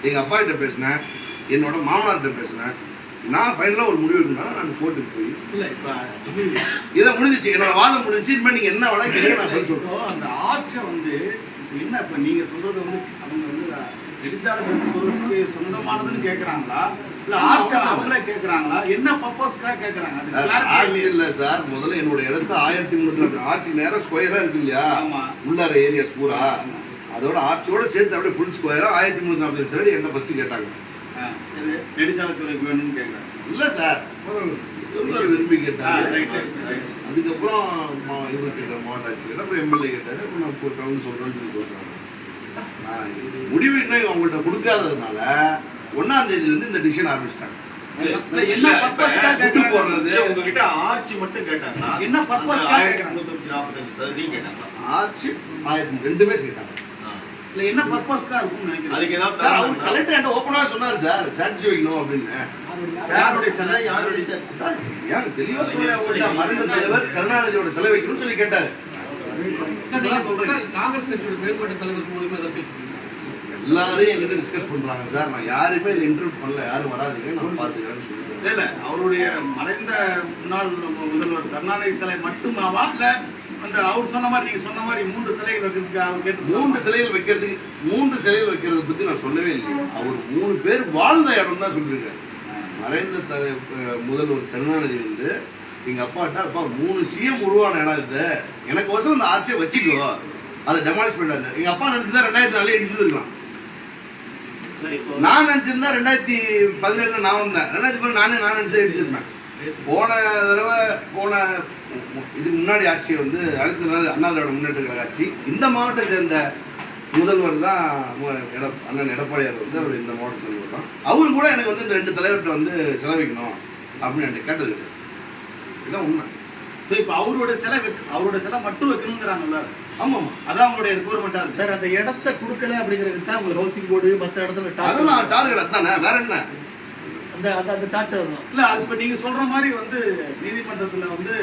S1: எங்கள் அப்பா கிட்ட பேசினேன், என்னோட மாமனார்கிட்ட பேசினேன். நான் ஃபைனலாக ஒரு முடிவு எடுக்கணும்னா நான் கோர்ட்டுக்கு போய்
S4: இல்லை இப்போ
S1: இதை முடிஞ்சிச்சு, என்னோட வாதம் முடிஞ்சிச்சு. இனிமேல் நீங்கள் என்ன வேணா கேட்க நான் பதில் சொல்றேன்.
S4: அந்த ஆட்சி வந்து என்ன இப்போ நீங்க சொல்றது வந்து அவங்க வந்து எதிர்த்தாளர்களுக்கு சொல்றதுக்கு சொந்தமானதுன்னு கேட்கறாங்களா இல்ல ஆட்சி அவங்களே கேட்கறாங்களா? என்ன பர்பஸ்க்காக கேட்கறாங்க? அது
S1: ஆட்சி இல்லை சார். முதல்ல என்னோட இடத்த 1300 ஆட்சி நேரம் ஸ்கொயரா இருக்கு இல்லையா, உள்ளார ஏரியாஸ் பூரா, அதோட ஆட்சியோட சேர்த்து அப்படியே ஃபுல் ஸ்கொயரா 1345 சதுரடி என்ன ஃபர்ஸ்ட் கேட்டாங்க.
S4: நெடுஞ்சாலைத்துறைக்கு வேணும்னு கேட்கறாங்க.
S1: இல்ல சார், விரும்பி கேட்டாங்க. அதுக்கப்புறம் இவர் கேட்டார், மாவட்ட ஆட்சியர், அப்புறம் எம்எல்ஏ கேட்டாரு. அப்புறம் நான் டவுன் சொல்றேன்னு சொல்லி சொல்றாங்க. முடிவு இன்னும் அவங்கள்ட்ட கொடுக்காததுனால 1ஆம் தேதியிலிருந்து இந்த டிசிஷன் ஆரம்பிச்சிட்டாங்க.
S4: என்ன பர்பஸ்க்காக கேட்கறாங்க?
S1: போடுறது
S5: உங்ககிட்ட ஆட்சி மட்டும் கேட்டாங்களா?
S4: என்ன பர்பஸ்க்காக கேட்கறாங்க?
S5: 1345 சதுரடி கேட்டாங்களா?
S1: ஆட்சி 1002 கேட்டாங்க.
S4: இல்ல என்ன பர்பஸ்க்காக இருக்கும்னு நினைக்கிறேன்.
S5: அதுக்கு ஏதாவது
S1: சார் அவர் கலெக்டர் என்கிட்ட ஓப்பனா சொன்னாரு சார், சாட்சி வைக்கணும் அப்படின்னு.
S4: யாருடைய சிலை? யாருடைய சிலை?
S1: ஏன் தெளிவா சொல்ல, மறைந்த தலைவர் கருணாநிதியோட சிலை வைக்கணும்னு சொல்லி கேட்டாரு.
S2: சார் நீங்க சொல்றீங்க காங்கிரஸ் கட்சியோட மேம்பட்ட தலைவர் மூலமா ஏதாவது பேசுறீங்க?
S1: எல்லாரும் என்கிட்ட டிஸ்கஸ் பண்றாங்க சார். நான் யாருமே இன்டர்வியூ பண்ணல, யாரும் வராதீங்க, நான் பாத்துக்கிறேன்னு சொல்லிட்டேன்.
S4: இல்ல அவருடைய மறைந்த முன்னாள் முதல்வர் கருணாநிதி சிலை மட்டுமாவா இல்ல அந்த அவர் சொன்ன மாதிரி நீங்க சொன்ன மாதிரி 3 சிலைகள் வைக்கிறதுக்கு அவர் கேட்டு
S1: 3 சிலைகள் வைக்கிறதுக்கு 3 சிலைகள் வைக்கிறத பத்தி நான் சொல்லவே இல்லை. அவர் 3 பேர் வாழ்ந்த இடம் தான் சொல்லியிருக்காரு. மறைந்த முதல்வர் கருணாநிதி வந்து எங்க அப்பாட்ட, அப்பா 3 சிஎம் உருவான இடம் இது, எனக்கு வருஷம் அந்த ஆட்சியை வச்சுக்கோ, அதை டெமாலிஷ் பண்ணாரு. எங்க அப்பா நினைச்சுதான் 2004 இடிச்சிருக்கலாம். நான் நினைச்சிருந்தா 2017 நான் வந்தேன், 2017 நான் நினைச்சதை இடிச்சிருப்பேன். போன தடவை இதுக்கு முன்னாடி ஆட்சி வந்து அடுத்த நாள் அண்ணா திராவிட முன்னேற்ற கழக ஆட்சி. இந்த மாவட்டத்தை சேர்ந்த முதல்வர் தான் அண்ணன் எடப்பாடியார் வந்து அவர் இந்த மாவட்ட சேர்ந்தவர் தான். அவரு கூட எனக்கு வந்து இந்த 2 தலைவர்கிட்ட வந்து செலவிக்கணும் அப்படின்னு என்கிட்ட கேட்டது கிடையாது. இதுதான் உண்மை.
S4: சோ இப்ப அவரோட சிலை மட்டும் வைக்கணும்ங்கறாங்கல்ல.
S1: ஆமா,
S4: அதான் அவங்களுடைய ரிக்வயர்மெண்டா இருக்கு.
S6: சார் அந்த இடத்தை கொடுக்கல அப்படிங்கிறது தான் உங்க ஹவுசிங் போர்டு மற்ற இடத்துல
S1: அதுதான் டார்கெட். அதானே, வேற என்ன
S6: அந்த அந்த டார்ச்சர் தான்.
S4: இல்ல அது இப்ப நீங்க சொல்ற மாதிரி வந்து நீதிமன்றத்துல வந்து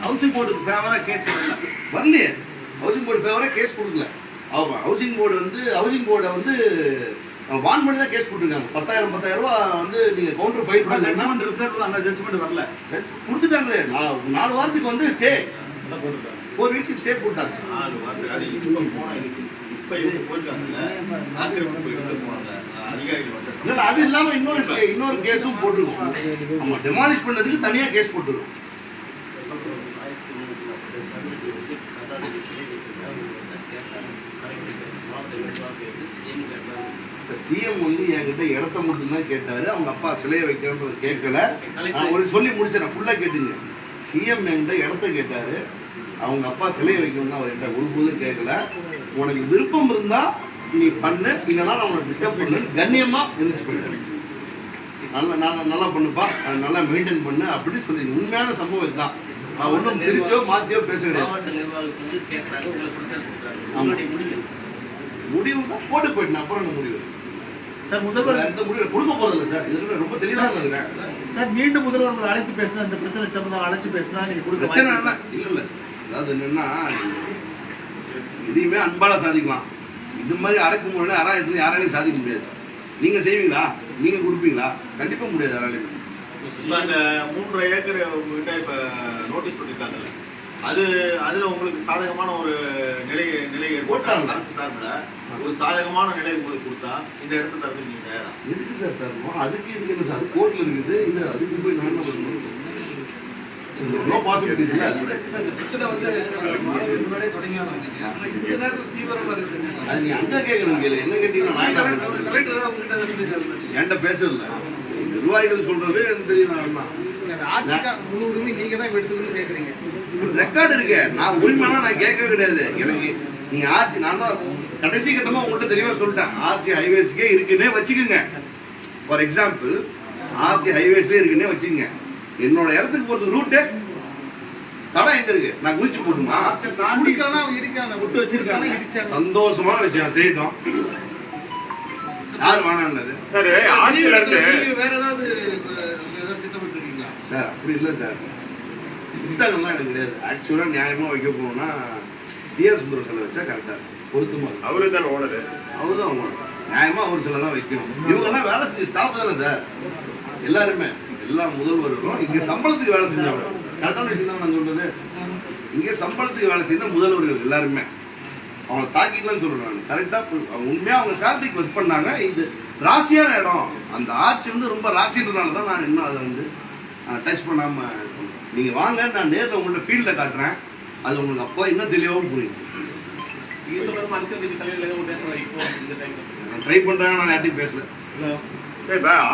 S4: ஹவுசிங் போர்டுக்கு ஃபேவரா கேஸ்
S1: வரலையே. ஹவுசிங் போர்டு ஃபேவரா கேஸ் கொடுக்கல. ஹவுசிங் போர்டை வந்து வான் பண்ணி தான் கேஸ் போட்டுருக்காங்க. 10,000 ரூபாய் வந்து நீங்க கவுண்டர் ஃபைல் பண்ணி
S4: ஜட்ஜ்மெண்ட் ரிசர்வ் அந்த ஜட்ஜ்மெண்ட் வரல
S1: கொடுத்துட்டாங்களே. 4 வாரத்துக்கு வந்து ஸ்டே, 4 வீக்ஸ் ஸ்டே போட்டாங்க.
S5: அது இப்ப போனா இப்ப இவங்க போயிருக்காங்கல்ல, ஆக்கிரமிப்பு போயிட்டு போனாங்க அதிகாரிகள் வந்து.
S1: இல்ல அது இல்லாம இன்னொரு கேஸும் போட்டுருக்கோம். ஆமா, டெமாலிஷ் பண்ணதுக்கு தனியா கேஸ் போட்டுருக்கோம். சிஎம் வந்து என்கிட்ட இடத்த மட்டும் தான் கேட்டாரு. அவங்க அப்பா சிலையை வைக்கணும்ன்றது கேட்கல. ஒரு சொல்லி முடிச்சேன், ஃபுல்லா கேட்டுங்க. சிஎம் என்கிட்ட இடத்த கேட்டாரு, அவங்க அப்பா சிலையை வைக்கணும் அவர் என்கிட்ட ஒருபோதும் கேட்கல. உனக்கு விருப்பம் இருந்தா நீ பண்ணு, இல்லைன்னா நான் உனக்கு டிஸ்டர்ப் பண்ணு, கண்ணியமா எந்திரிச்சு போயிடுறேன். நல்லா பண்ணுப்பா, நல்லா மெயின்டைன் பண்ணு அப்படின்னு சொல்லி உண்மையான சம்பவம் இதுதான். ஒன்றும் திருச்சோ மாத்தியோ பேச கிடையாது.
S2: மாவட்ட நிர்வாகத்துக்கு வந்து கேட்கறாங்க, உங்களுக்கு பிரச்சனை கொடுக்குறாங்க. உங்களுடைய முடிவு
S1: முடிவு தான் போட்டு போயிட்டு அப்புறம் என்ன முடிவு
S6: சார் முதல்வர்
S1: இந்த முடிவு கொடுக்க போறதில்ல சார். இதுல ரொம்ப தெளிவாக இருக்கிறேன்
S6: சார். மீண்டும் முதல்வர்கள் அழைத்து பேசினா இந்த பிரச்சனை சம்பந்தம் அழைச்சு பேசினா நீங்க கொடுக்க
S1: பிரச்சனை
S6: வாய்ப்பு
S1: இல்ல இல்ல. அதாவது என்னன்னா இதையுமே அன்பால சாதிக்கலாம். இது மாதிரி அடக்குமுறை அராயத்துல யாராலையும் சாதிக்க முடியாது. நீங்க செய்வீங்களா? நீங்க கொடுப்பீங்களா? கண்டிப்பா முடியாது யாராலையும்.
S5: இப்ப அந்த 3 ஏக்கர் உங்ககிட்ட இப்ப நோட்டீஸ் சொல்லிருக்காங்கல்ல, அதுல உங்களுக்கு சாதகமான ஒரு நிலை
S1: போட்டாங்க.
S5: அரசு சார்பில் ஒரு சாதகமான நிலை உங்களுக்கு கொடுத்தா இந்த இடத்துல தரது நீங்க தயாரா?
S1: எதுக்கு சார் தரணும்? அதுக்கு இதுக்கு என்ன சார்? கோர்ட்ல இருக்குது. இது அதுக்கு போய் நான் என்ன பண்ணணும்? நோ பாசிபிலிட்டிஸ் இல்ல.
S2: இந்த பிரச்சனை வந்து முன்னாடியே தொடங்கியாங்க. இந்த நேரத்தில் தீவிரமா இருக்குது.
S1: அது நீ அங்க கேட்கணும். கேளு. என்ன கேட்டீங்கன்னா நான் என்ன பேசுறேன்?
S2: கலெக்டர் தான் உங்ககிட்ட சொல்லியிருக்காரு.
S1: என்கிட்ட பேசல. நிர்வாகிகள் சொல்றது எனக்கு தெரியும்.
S6: முழு உரிமை நீங்க தான் எடுத்துக்கணும்னு கேட்கறீங்க.
S1: ரெக்கார்டு இருக்கு. நான் உரிமைனா நான் கேட்கவே கிடையாது. எனக்கு நீங்க ஆர்ச்சி நான் தான் கடைசி கட்டமா உங்கள்கிட்ட தெளிவா சொல்லிட்டேன். ஆர்ச்சி ஹைவேஸ்க்கே இருக்குன்னே வச்சுக்கோங்க. ஃபார் எக்ஸாம்பிள் ஆர்ச்சி ஹைவேஸ்ல இருக்குன்னே வச்சுக்கோங்க. என்னோட இடத்துக்கு போறது ரூட்டு தடம் எங்க இருக்கு? நான் குளிச்சு போட்டுமா? சந்தோஷமான விஷயம் செய்யட்டும். யார் வேணான்னது
S3: சார்?
S2: நீங்க வேற ஏதாவது திட்டமிட்டிருக்கீங்களா?
S1: சார்? அப்படி இல்லை சார். திட்டங்கள்லாம் எனக்கு கிடையாது. ஆக்சுவலா நியாயமா வைக்க போனா டிஆர் சுந்தர சிலை வச்சா கரெக்டா இருக்கும். பொருத்தமா இருக்கும்.
S3: அவரு தான் ஓனர்.
S1: அவருதான் அவங்க நியாயமா ஒரு சிலை தான் வைக்கணும். இவங்க எல்லாம் வேலை செஞ்ச ஸ்டாஃப் தானே சார். எல்லாருமே எல்லா முதல்வர்களும் இங்க சம்பளத்துக்கு வேலை செஞ்சவங்க. கரெக்டான விஷயம் தான் நான் சொல்றது. இங்க சம்பளத்துக்கு வேலை செய்த முதல்வர்கள் எல்லாருமே அவங்க தாக்கிக்கலாம்னு சொல்றேன் நான். கரெக்டா உண்மையா அவங்க சேலரிக்கு ஒர்க் பண்ணாங்க. இது ராசியான இடம். அந்த ஆட்சி வந்து ரொம்ப ராசின்றதுனால தான் நான் இன்னும் அதை வந்து டச் பண்ணாம இருக்கேன். நீங்க வாங்க, நான் நேரில் உங்கள்ட்ட ஃபீல்டில் காட்டுறேன். அது உங்களுக்கு அப்போ இன்னும் தெளிவாகவும் புரியும்.
S3: நீங்க சொல்றது மனுஷனுக்கு தலையில பேசுறேன். இப்போ இந்த டைம்
S1: நான் ட்ரை பண்றேன். நான் யார்ட்டையும் பேசல.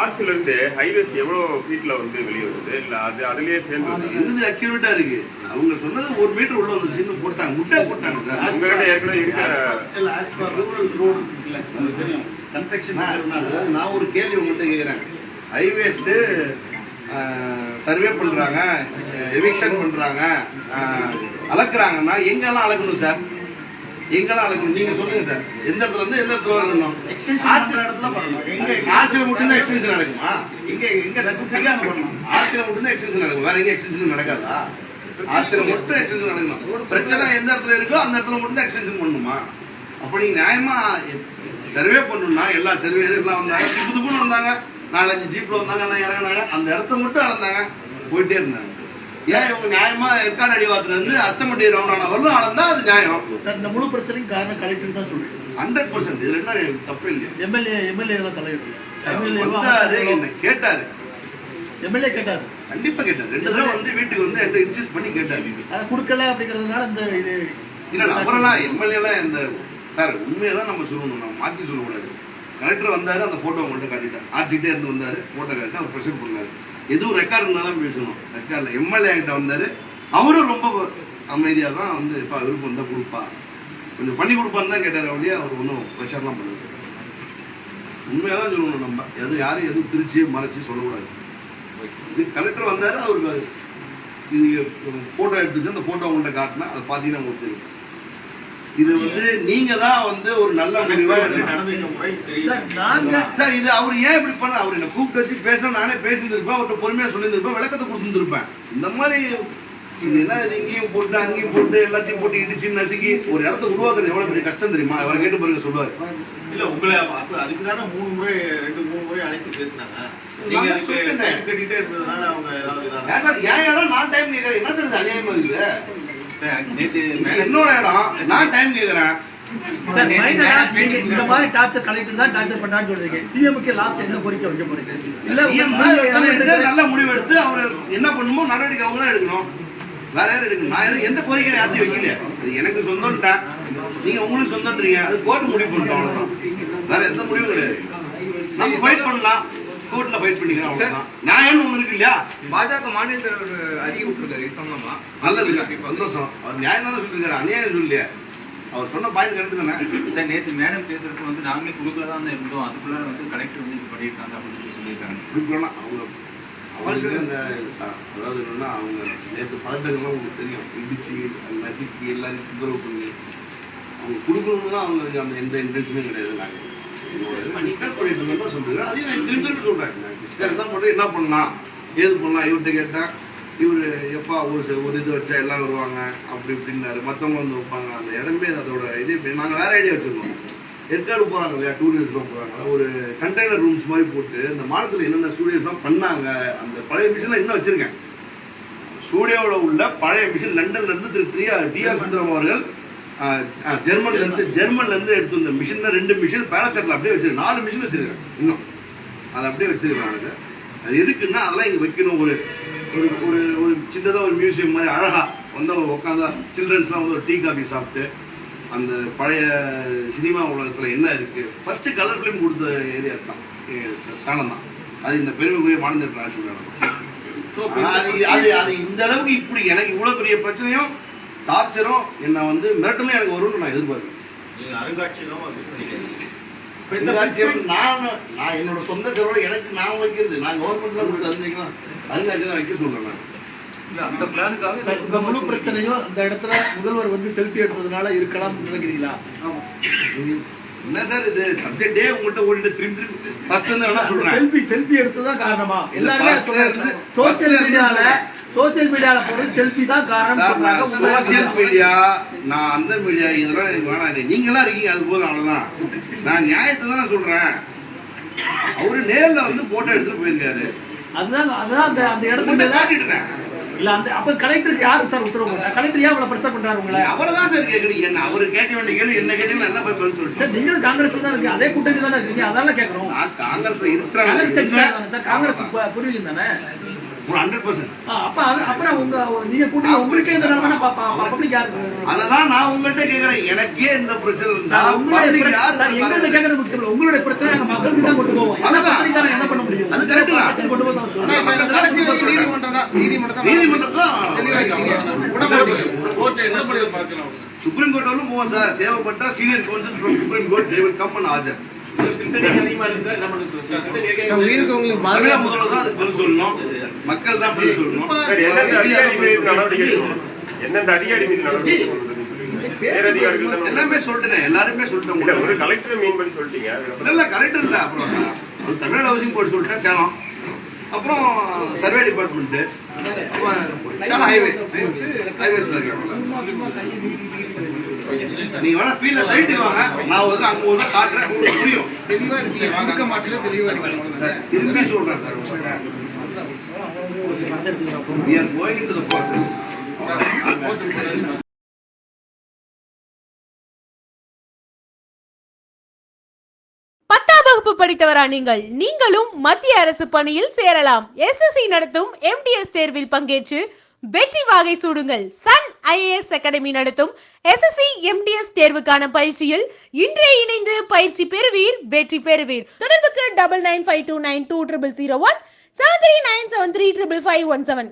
S3: ஆர்ச்சில இருந்து ஹைவேஸ் எவ்வளவு ஃபீட்ல வந்து வெளியே வருது? இல்ல அது அதுலயே சேர்ந்து
S1: என்னது அக்யூரேட்டா இருக்கு. அவங்க சொன்னது 1 மீட்டர் உள்ள வந்து சின்ன போட்டாங்க, முட்டை போட்டாங்க சார்.
S3: உங்ககிட்ட ஏற்கனவே இருக்கிற
S4: இல்ல as per rural road இல்ல உங்களுக்கு தெரியும் கன்ஸ்ட்ரக்ஷன்.
S1: நான் ஒரு கேள்வி உங்கள்கிட்ட கேட்கிறேன். ஹைவேஸ்ல சர்வே பண்றாங்க, எவிக்ஷன் பண்றாங்க, அளக்குறாங்கன்னா எங்கெல்லாம் அளக்கணும் சார்? எங்கெல்லாம் அளக்கணும் நீங்க சொல்லுங்க சார். எந்த இடத்துல இருந்து எந்த இடத்துல வரணும்?
S4: எக்ஸ்டென்ஷன் பண்ற இடத்துல பண்ணணும். எங்க
S1: ஆட்சியில மட்டும் தான் எக்ஸ்டென்ஷன் நடக்குமா?
S4: எங்க நெசசரியா பண்ணணும்.
S1: ஆட்சியில மட்டும் தான் எக்ஸ்டென்ஷன் நடக்கும். வேற எங்க எக்ஸ்டென்ஷன் நடக்காதா? ஆட்சியில மட்டும் எக்ஸ்டென்ஷன் நடக்கணும். பிரச்சனை எந்த இடத்துல இருக்கோ அந்த இடத்துல மட்டும் தான் எக்ஸ்டென்ஷன் பண்ணணுமா? அப்ப நீங்க நியாயமா சர்வே பண்ணணும்னா எல்லா சர்வேரும் எல்லாம் வந்தாங்க, புதுப்புன்னு வந்தாங்க, 4-5 ஜீப்ல வந்தாங்க, எல்லாம் இறங்கினாங்க, அந்த இடத்த மட்டும் அளந்தாங்க, போயிட்டே இருந்தாங்க. ஏன் இவங்க நியாயமா ஏற்காடு அடிவாரத்துல இருந்து அஸ்தமட்டி ரவுண்டான வரலும் அளந்தா அது நியாயம்.
S6: சார் இந்த முழு பிரச்சனைக்கு காரணம் கலெக்டர் தான் சொல்றேன்.
S1: 100% இதுல என்ன தப்பு இல்லையா?
S6: எம்எல்ஏ எல்லாம் தலையிடல.
S1: வந்தாரு, என்ன கேட்டாரு,
S6: எம்எல்ஏ கேட்டாரு.
S1: கண்டிப்பா கேட்டாரு. 2 தடவை வந்து வீட்டுக்கு வந்து என்கிட்ட இன்சிஸ்ட் பண்ணி கேட்டாரு.
S6: அதை கொடுக்கல அப்படிங்கறதுனால இந்த இது
S1: இல்ல அப்புறம்லாம் எம்எல்ஏ எல்லாம் இந்த சார் உண்மையெல்லாம் நம்ம சொல்லணும், நம்ம மாத்தி சொல்லக்கூடாது. கலெக்டர் வந்தாரு, அந்த போட்டோ உங்கள்கிட்ட காட்டிட்டார். ஆட்சிக்கிட்டே இருந்து வந்தாரு, போட்டோ காட்டி அவர் ப்ரெஷர் பண்ணாரு. எதுவும் ரெக்கார்டு இருந்தால் தான் பேசணும். ரெக்கார்டில் எம்எல்ஏ கிட்ட வந்தாரு, அவரும் ரொம்ப அமைதியாக தான் வந்து இப்போ விருப்பம் தான் கொடுப்பா, கொஞ்சம் பண்ணி கொடுப்பான்னு தான் கேட்டார். அப்படியே அவர் ஒன்றும் ப்ரெஷர்லாம் பண்ணுது. உண்மையாக தான் சொல்லணும். நம்ம யாரும் எதுவும் திருச்சி மறைச்சி சொல்லக்கூடாது. இது கலெக்டர் வந்தாரு, அவருக்கு இது போட்டோ எடுத்துச்சு, அந்த போட்டோ உங்கள்கிட்ட காட்டினா அதை பார்த்தீங்கன்னா உங்களுக்கு தெரியும். இது வந்து நீங்க தான் வந்து ஒரு நல்ல முடிவா
S5: நடந்துக்க முறை
S1: சார். இது அவர் ஏன் இப்படி பண்ண? அவர் என்ன கூப்பிட்டு வச்சு பேச நானே பேசியிருப்பேன், அவர்கிட்ட பொறுமையா சொல்லியிருந்திருப்பேன், விளக்கத்தை கொடுத்துருப்பேன். இந்த மாதிரி இது என்ன இங்கேயும் போட்டு அங்கேயும் போட்டு எல்லாத்தையும் போட்டு இடிச்சு நசுக்கி ஒரு இடத்த உருவாக்குறது எவ்வளவு பெரிய கஷ்டம் தெரியுமா? அவரை கேட்டு பாருங்க, சொல்லுவாரு.
S5: இல்ல உங்களை அதுக்கு தானே 2-3 முறை அழைத்து பேசினாங்க. நீங்க கட்டிட்டே இருந்ததுனால அவங்க ஏதாவது
S1: ஏன் இடம் நான் டைம் கேட்கறேன். என்ன சார் அநியாயமா இருக்குது? என்னோட இடம் நான் டைம் கேட்கறேன்.
S6: இந்த மாதிரி டார்ச்சர் கலெக்டர் தான் டார்ச்சர் பண்றான்னு சொல்றீங்க. சிஎம்க்கு லாஸ்ட் என்ன கோரிக்கை வைக்க போறீங்க? இல்ல
S1: நல்ல முடிவு எடுத்து அவர் என்ன பண்ணுமோ நடவடிக்கை அவங்க தான் எடுக்கணும். வேற யாரும் எடுக்கணும். நான் எந்த கோரிக்கை யார்ட்டையும் வைக்கல. எனக்கு சொந்தம்ட்டேன், நீங்க உங்களுக்கு சொந்தம்ன்றீங்க, அது கோர்ட்டு முடிவு பண்ணிட்டோம், அவ்வளவுதான். வேற எந்த முடிவும் கிடையாது. நம்ம ஃபைட் பண்ணலாம், கோர்ட்ல ஃபைட் பண்ணிக்கலாம், அவ்வளவுதான். நியாயம்னு ஒண்ணு இருக்கு இல்லையா?
S2: பாஜக மாநில தலைவர் அறிக்கை விட்டுருக்காரு, சொன்னமா
S1: நல்லது, சந்தோஷம். அவர் நியாயம் தானே சொல்லிருக்காரு, அநியாயம் சொல்லலையே. அவர் சொன்ன பாயிண்ட் கரெக்ட் தானே.
S7: நேற்று மேடம் பேசுறதுக்கு வந்து நாங்களே குழுக்கல தான் இருந்தோம், அதுக்குள்ள வந்து கலெக்டர் வந்து இது பண்ணியிருக்காங்க அப்படின்னு சொல்லி
S1: பண்ணியிருக்காங்க. கொடுக்கலன்னா அவங்களுக்கு அந்த அதாவது என்னன்னா அவங்க நேற்று பதட்டங்கள்லாம் உங்களுக்கு தெரியும், இடிச்சு நசுக்கி எல்லாரும் தொந்தரவு பண்ணி அவங்க கொடுக்கணும்னா அவங்களுக்கு அந்த எந்த இன்டென்ஷனும் கிடையாது. நாங்கள் டிஸ்கஸ் பண்ணிட்டு இருந்தோம் சொல்றேன், அதையும் நான் திரும்பி சொல்றேன். டிஸ்கஸ் தான் பண்ணுறேன், என்ன பண்ணலாம் ஏது பண்ணலாம். இவர்கிட்ட கேட்டேன், இவர் எப்பா ஒரு இது வச்சா எல்லாம் வருவாங்க அப்படி இப்படின்னாரு, மற்றவங்க வந்து வைப்பாங்க. அந்த இடமே அதோட இது நாங்கள் வேற ஐடியா வச்சுருக்கோம். ஏற்காடு போகிறாங்க இல்லையா, டூரிஸ்ட்லாம் போகிறாங்க, ஒரு கண்டெய்னர் ரூம்ஸ் மாதிரி போட்டு இந்த மாநிலத்தில் என்னென்ன ஸ்டூடியோஸ்லாம் பண்ணாங்க அந்த பழைய மிஷின்லாம் இன்னும் வச்சுருக்கேன். ஸ்டூடியோவில் உள்ள பழைய மிஷின் லண்டன்லேருந்து டிஆர் சுந்தரம் அவர்கள் ஜெர்மன்லேருந்து எடுத்து வந்த மிஷினில் 2 மிஷின் பேலசெட்டில் அப்படியே வச்சிருக்கேன். 4 மிஷின் வச்சுருக்கேன் இன்னும், அதை அப்படியே வச்சுருக்காங்க. அது எதுக்குன்னா அதெல்லாம் இங்கே வைக்கணும். ஒரு ஒரு ஒரு சின்னதாக ஒரு மியூசியம் மாதிரி அழகாக வந்தவங்க உட்காந்தா சில்ட்ரன்ஸ்லாம் வந்து ஒரு டீ காஃபி சாப்பிட்டு அந்த பழைய சினிமா உலகத்தில் என்ன இருக்குது. ஃபஸ்ட்டு கலர் ஃபிலிம் கொடுத்த ஏரியா தான் சேலம் தான். அது இந்த பெருமைக்குரிய மாநில அது இந்த அளவுக்கு இப்படி எனக்கு இவ்வளோ பெரிய பிரச்சனையும் டார்ச்சரும் என்னை வந்து மிரட்டலும் எனக்கு வரும்னு நான் எதிர்பார்க்கிறேன். நான் என்னோட சொந்த செலவோட எனக்கு நான் வைக்கிறது, நான் கவர்மெண்ட்ல கொடுத்து அறிஞ்சிக்கலாம் அருங்காட்சியகம் வைக்க சொல்றேன்.
S6: அந்த பிளானுக்காக இந்த முழு பிரச்சனையும் அந்த இடத்துல முதல்வர் வந்து செல்ஃபி எடுத்ததுனால இருக்கலாம் நினைக்கிறீங்களா?
S1: என்ன சார் இது சப்ஜெக்டே உங்கள்கிட்ட ஓடிட்டு திரும்பி ஃபர்ஸ்ட் வந்து என்ன சொல்றேன்,
S6: செல்ஃபி எடுத்ததான் காரணமா? எல்லாருமே சோசியல் மீடியால போறது செல்ஃபி தான் காரணம்.
S1: சோசியல் மீடியா நான் அந்த மீடியா இதெல்லாம் எனக்கு வேணாம். நீங்களாம் இருக்கீங்க அது போதும், அவ்வளவுதான். நான் நியாயத்தை தான் சொல்றேன். அவரு நேர்ல வந்து போட்டோ எடுத்துட்டு போயிருக்காரு.
S6: அதுதான் அந்த இடத்துல
S1: காட்டிட்டேன்.
S6: இல்ல அந்த அப்ப கலெக்டருக்கு யாரு சார் உத்தரவு? கலெக்டர் ஏன் இவ்வளவு பிரச்சனை பண்றாரு உங்களை?
S1: அவர்தான் சார் கேட்கறீங்க. என்ன அவரு கேட்க வேண்டிய கேள்வி என்ன கேள்வி என்ன போய் பதில் சொல்லிட்டு
S6: சார் நீங்களும் காங்கிரஸ் தான் இருக்கு, அதே கூட்டணி தானே இருக்கீங்க, அதான் கேட்கறோம்.
S1: காங்கிரஸ்ல இருக்கிறாங்க
S6: சார் காங்கிரஸ் புரியுது தானே
S1: 100%.
S6: அப்ப அப்புறம் நீங்க கூட்டணி உங்களுக்கே இந்த பப்ளிக் யாரு?
S1: அததான் நான் உங்கள்கிட்ட கேட்கிறேன். எனக்கே இந்த பிரச்சனை இருந்தா
S6: எங்கள்கிட்ட கேட்கறது முக்கியம் இல்லை, உங்களுடைய பிரச்சனை எங்க மக்களுக்கு தான் கொண்டு போவோம். என்ன பண்ண முடியும்?
S1: அது கரெக்ட் கொண்டு சுப்ரீம் கோர்ட் வரலும் போவோம் சார். தேவைப்பட்டா senior council from supreme court they will come and ஆஜர். முதல்வர் தான் அதுக்கு பதில் சொல்லணும், மக்கள் தான் பதில் சொல்லணும்.
S7: எந்தெந்த அதிகாரி மீது
S1: எல்லாமே சொல்லிட்டேன், எல்லாருமே சொல்லிட்டேன்.
S7: ஒரு கலெக்டர் மீன் பண்ணி சொல்லிட்டீங்க.
S1: இல்ல கலெக்டர் இல்ல, அப்புறம் தமிழ்நாடு ஹவுசிங் போர்டு சொல்லிட்டேன் சேலம், அப்புறம் சர்வே டிபார்ட்மெண்ட், சேலம் ஹைவேஸ்ல இருக்கேன். நீங்க வேணா ஃபீல்ட்ல சைட்டுக்கு வாங்க, நான் வந்து அங்க ஒரு காட்டுறேன், உங்களுக்கு புரியும். தெளிவா இருக்கீங்க, கொடுக்க மாட்டீங்க, தெளிவா இருக்கீங்க. திரும்பி சொல்றேன் sir, we are going into the process.
S8: படித்தவரா நீங்களும் மத்திய அரசு பணியில் சேரலாம். SSC நடத்தும் MTS தேர்வில் பங்கேற்று வெற்றி வாகை சூடுங்கள். சன் IAS அகாடமி நடத்தும் SSC MTS தேர்வுக்கான பயிற்சியில் இன்றே இணைந்து பயிற்சி பெறுவீர், வெற்றி பெறுவீர். தொடர்புக்கு 9952920001 7397355517.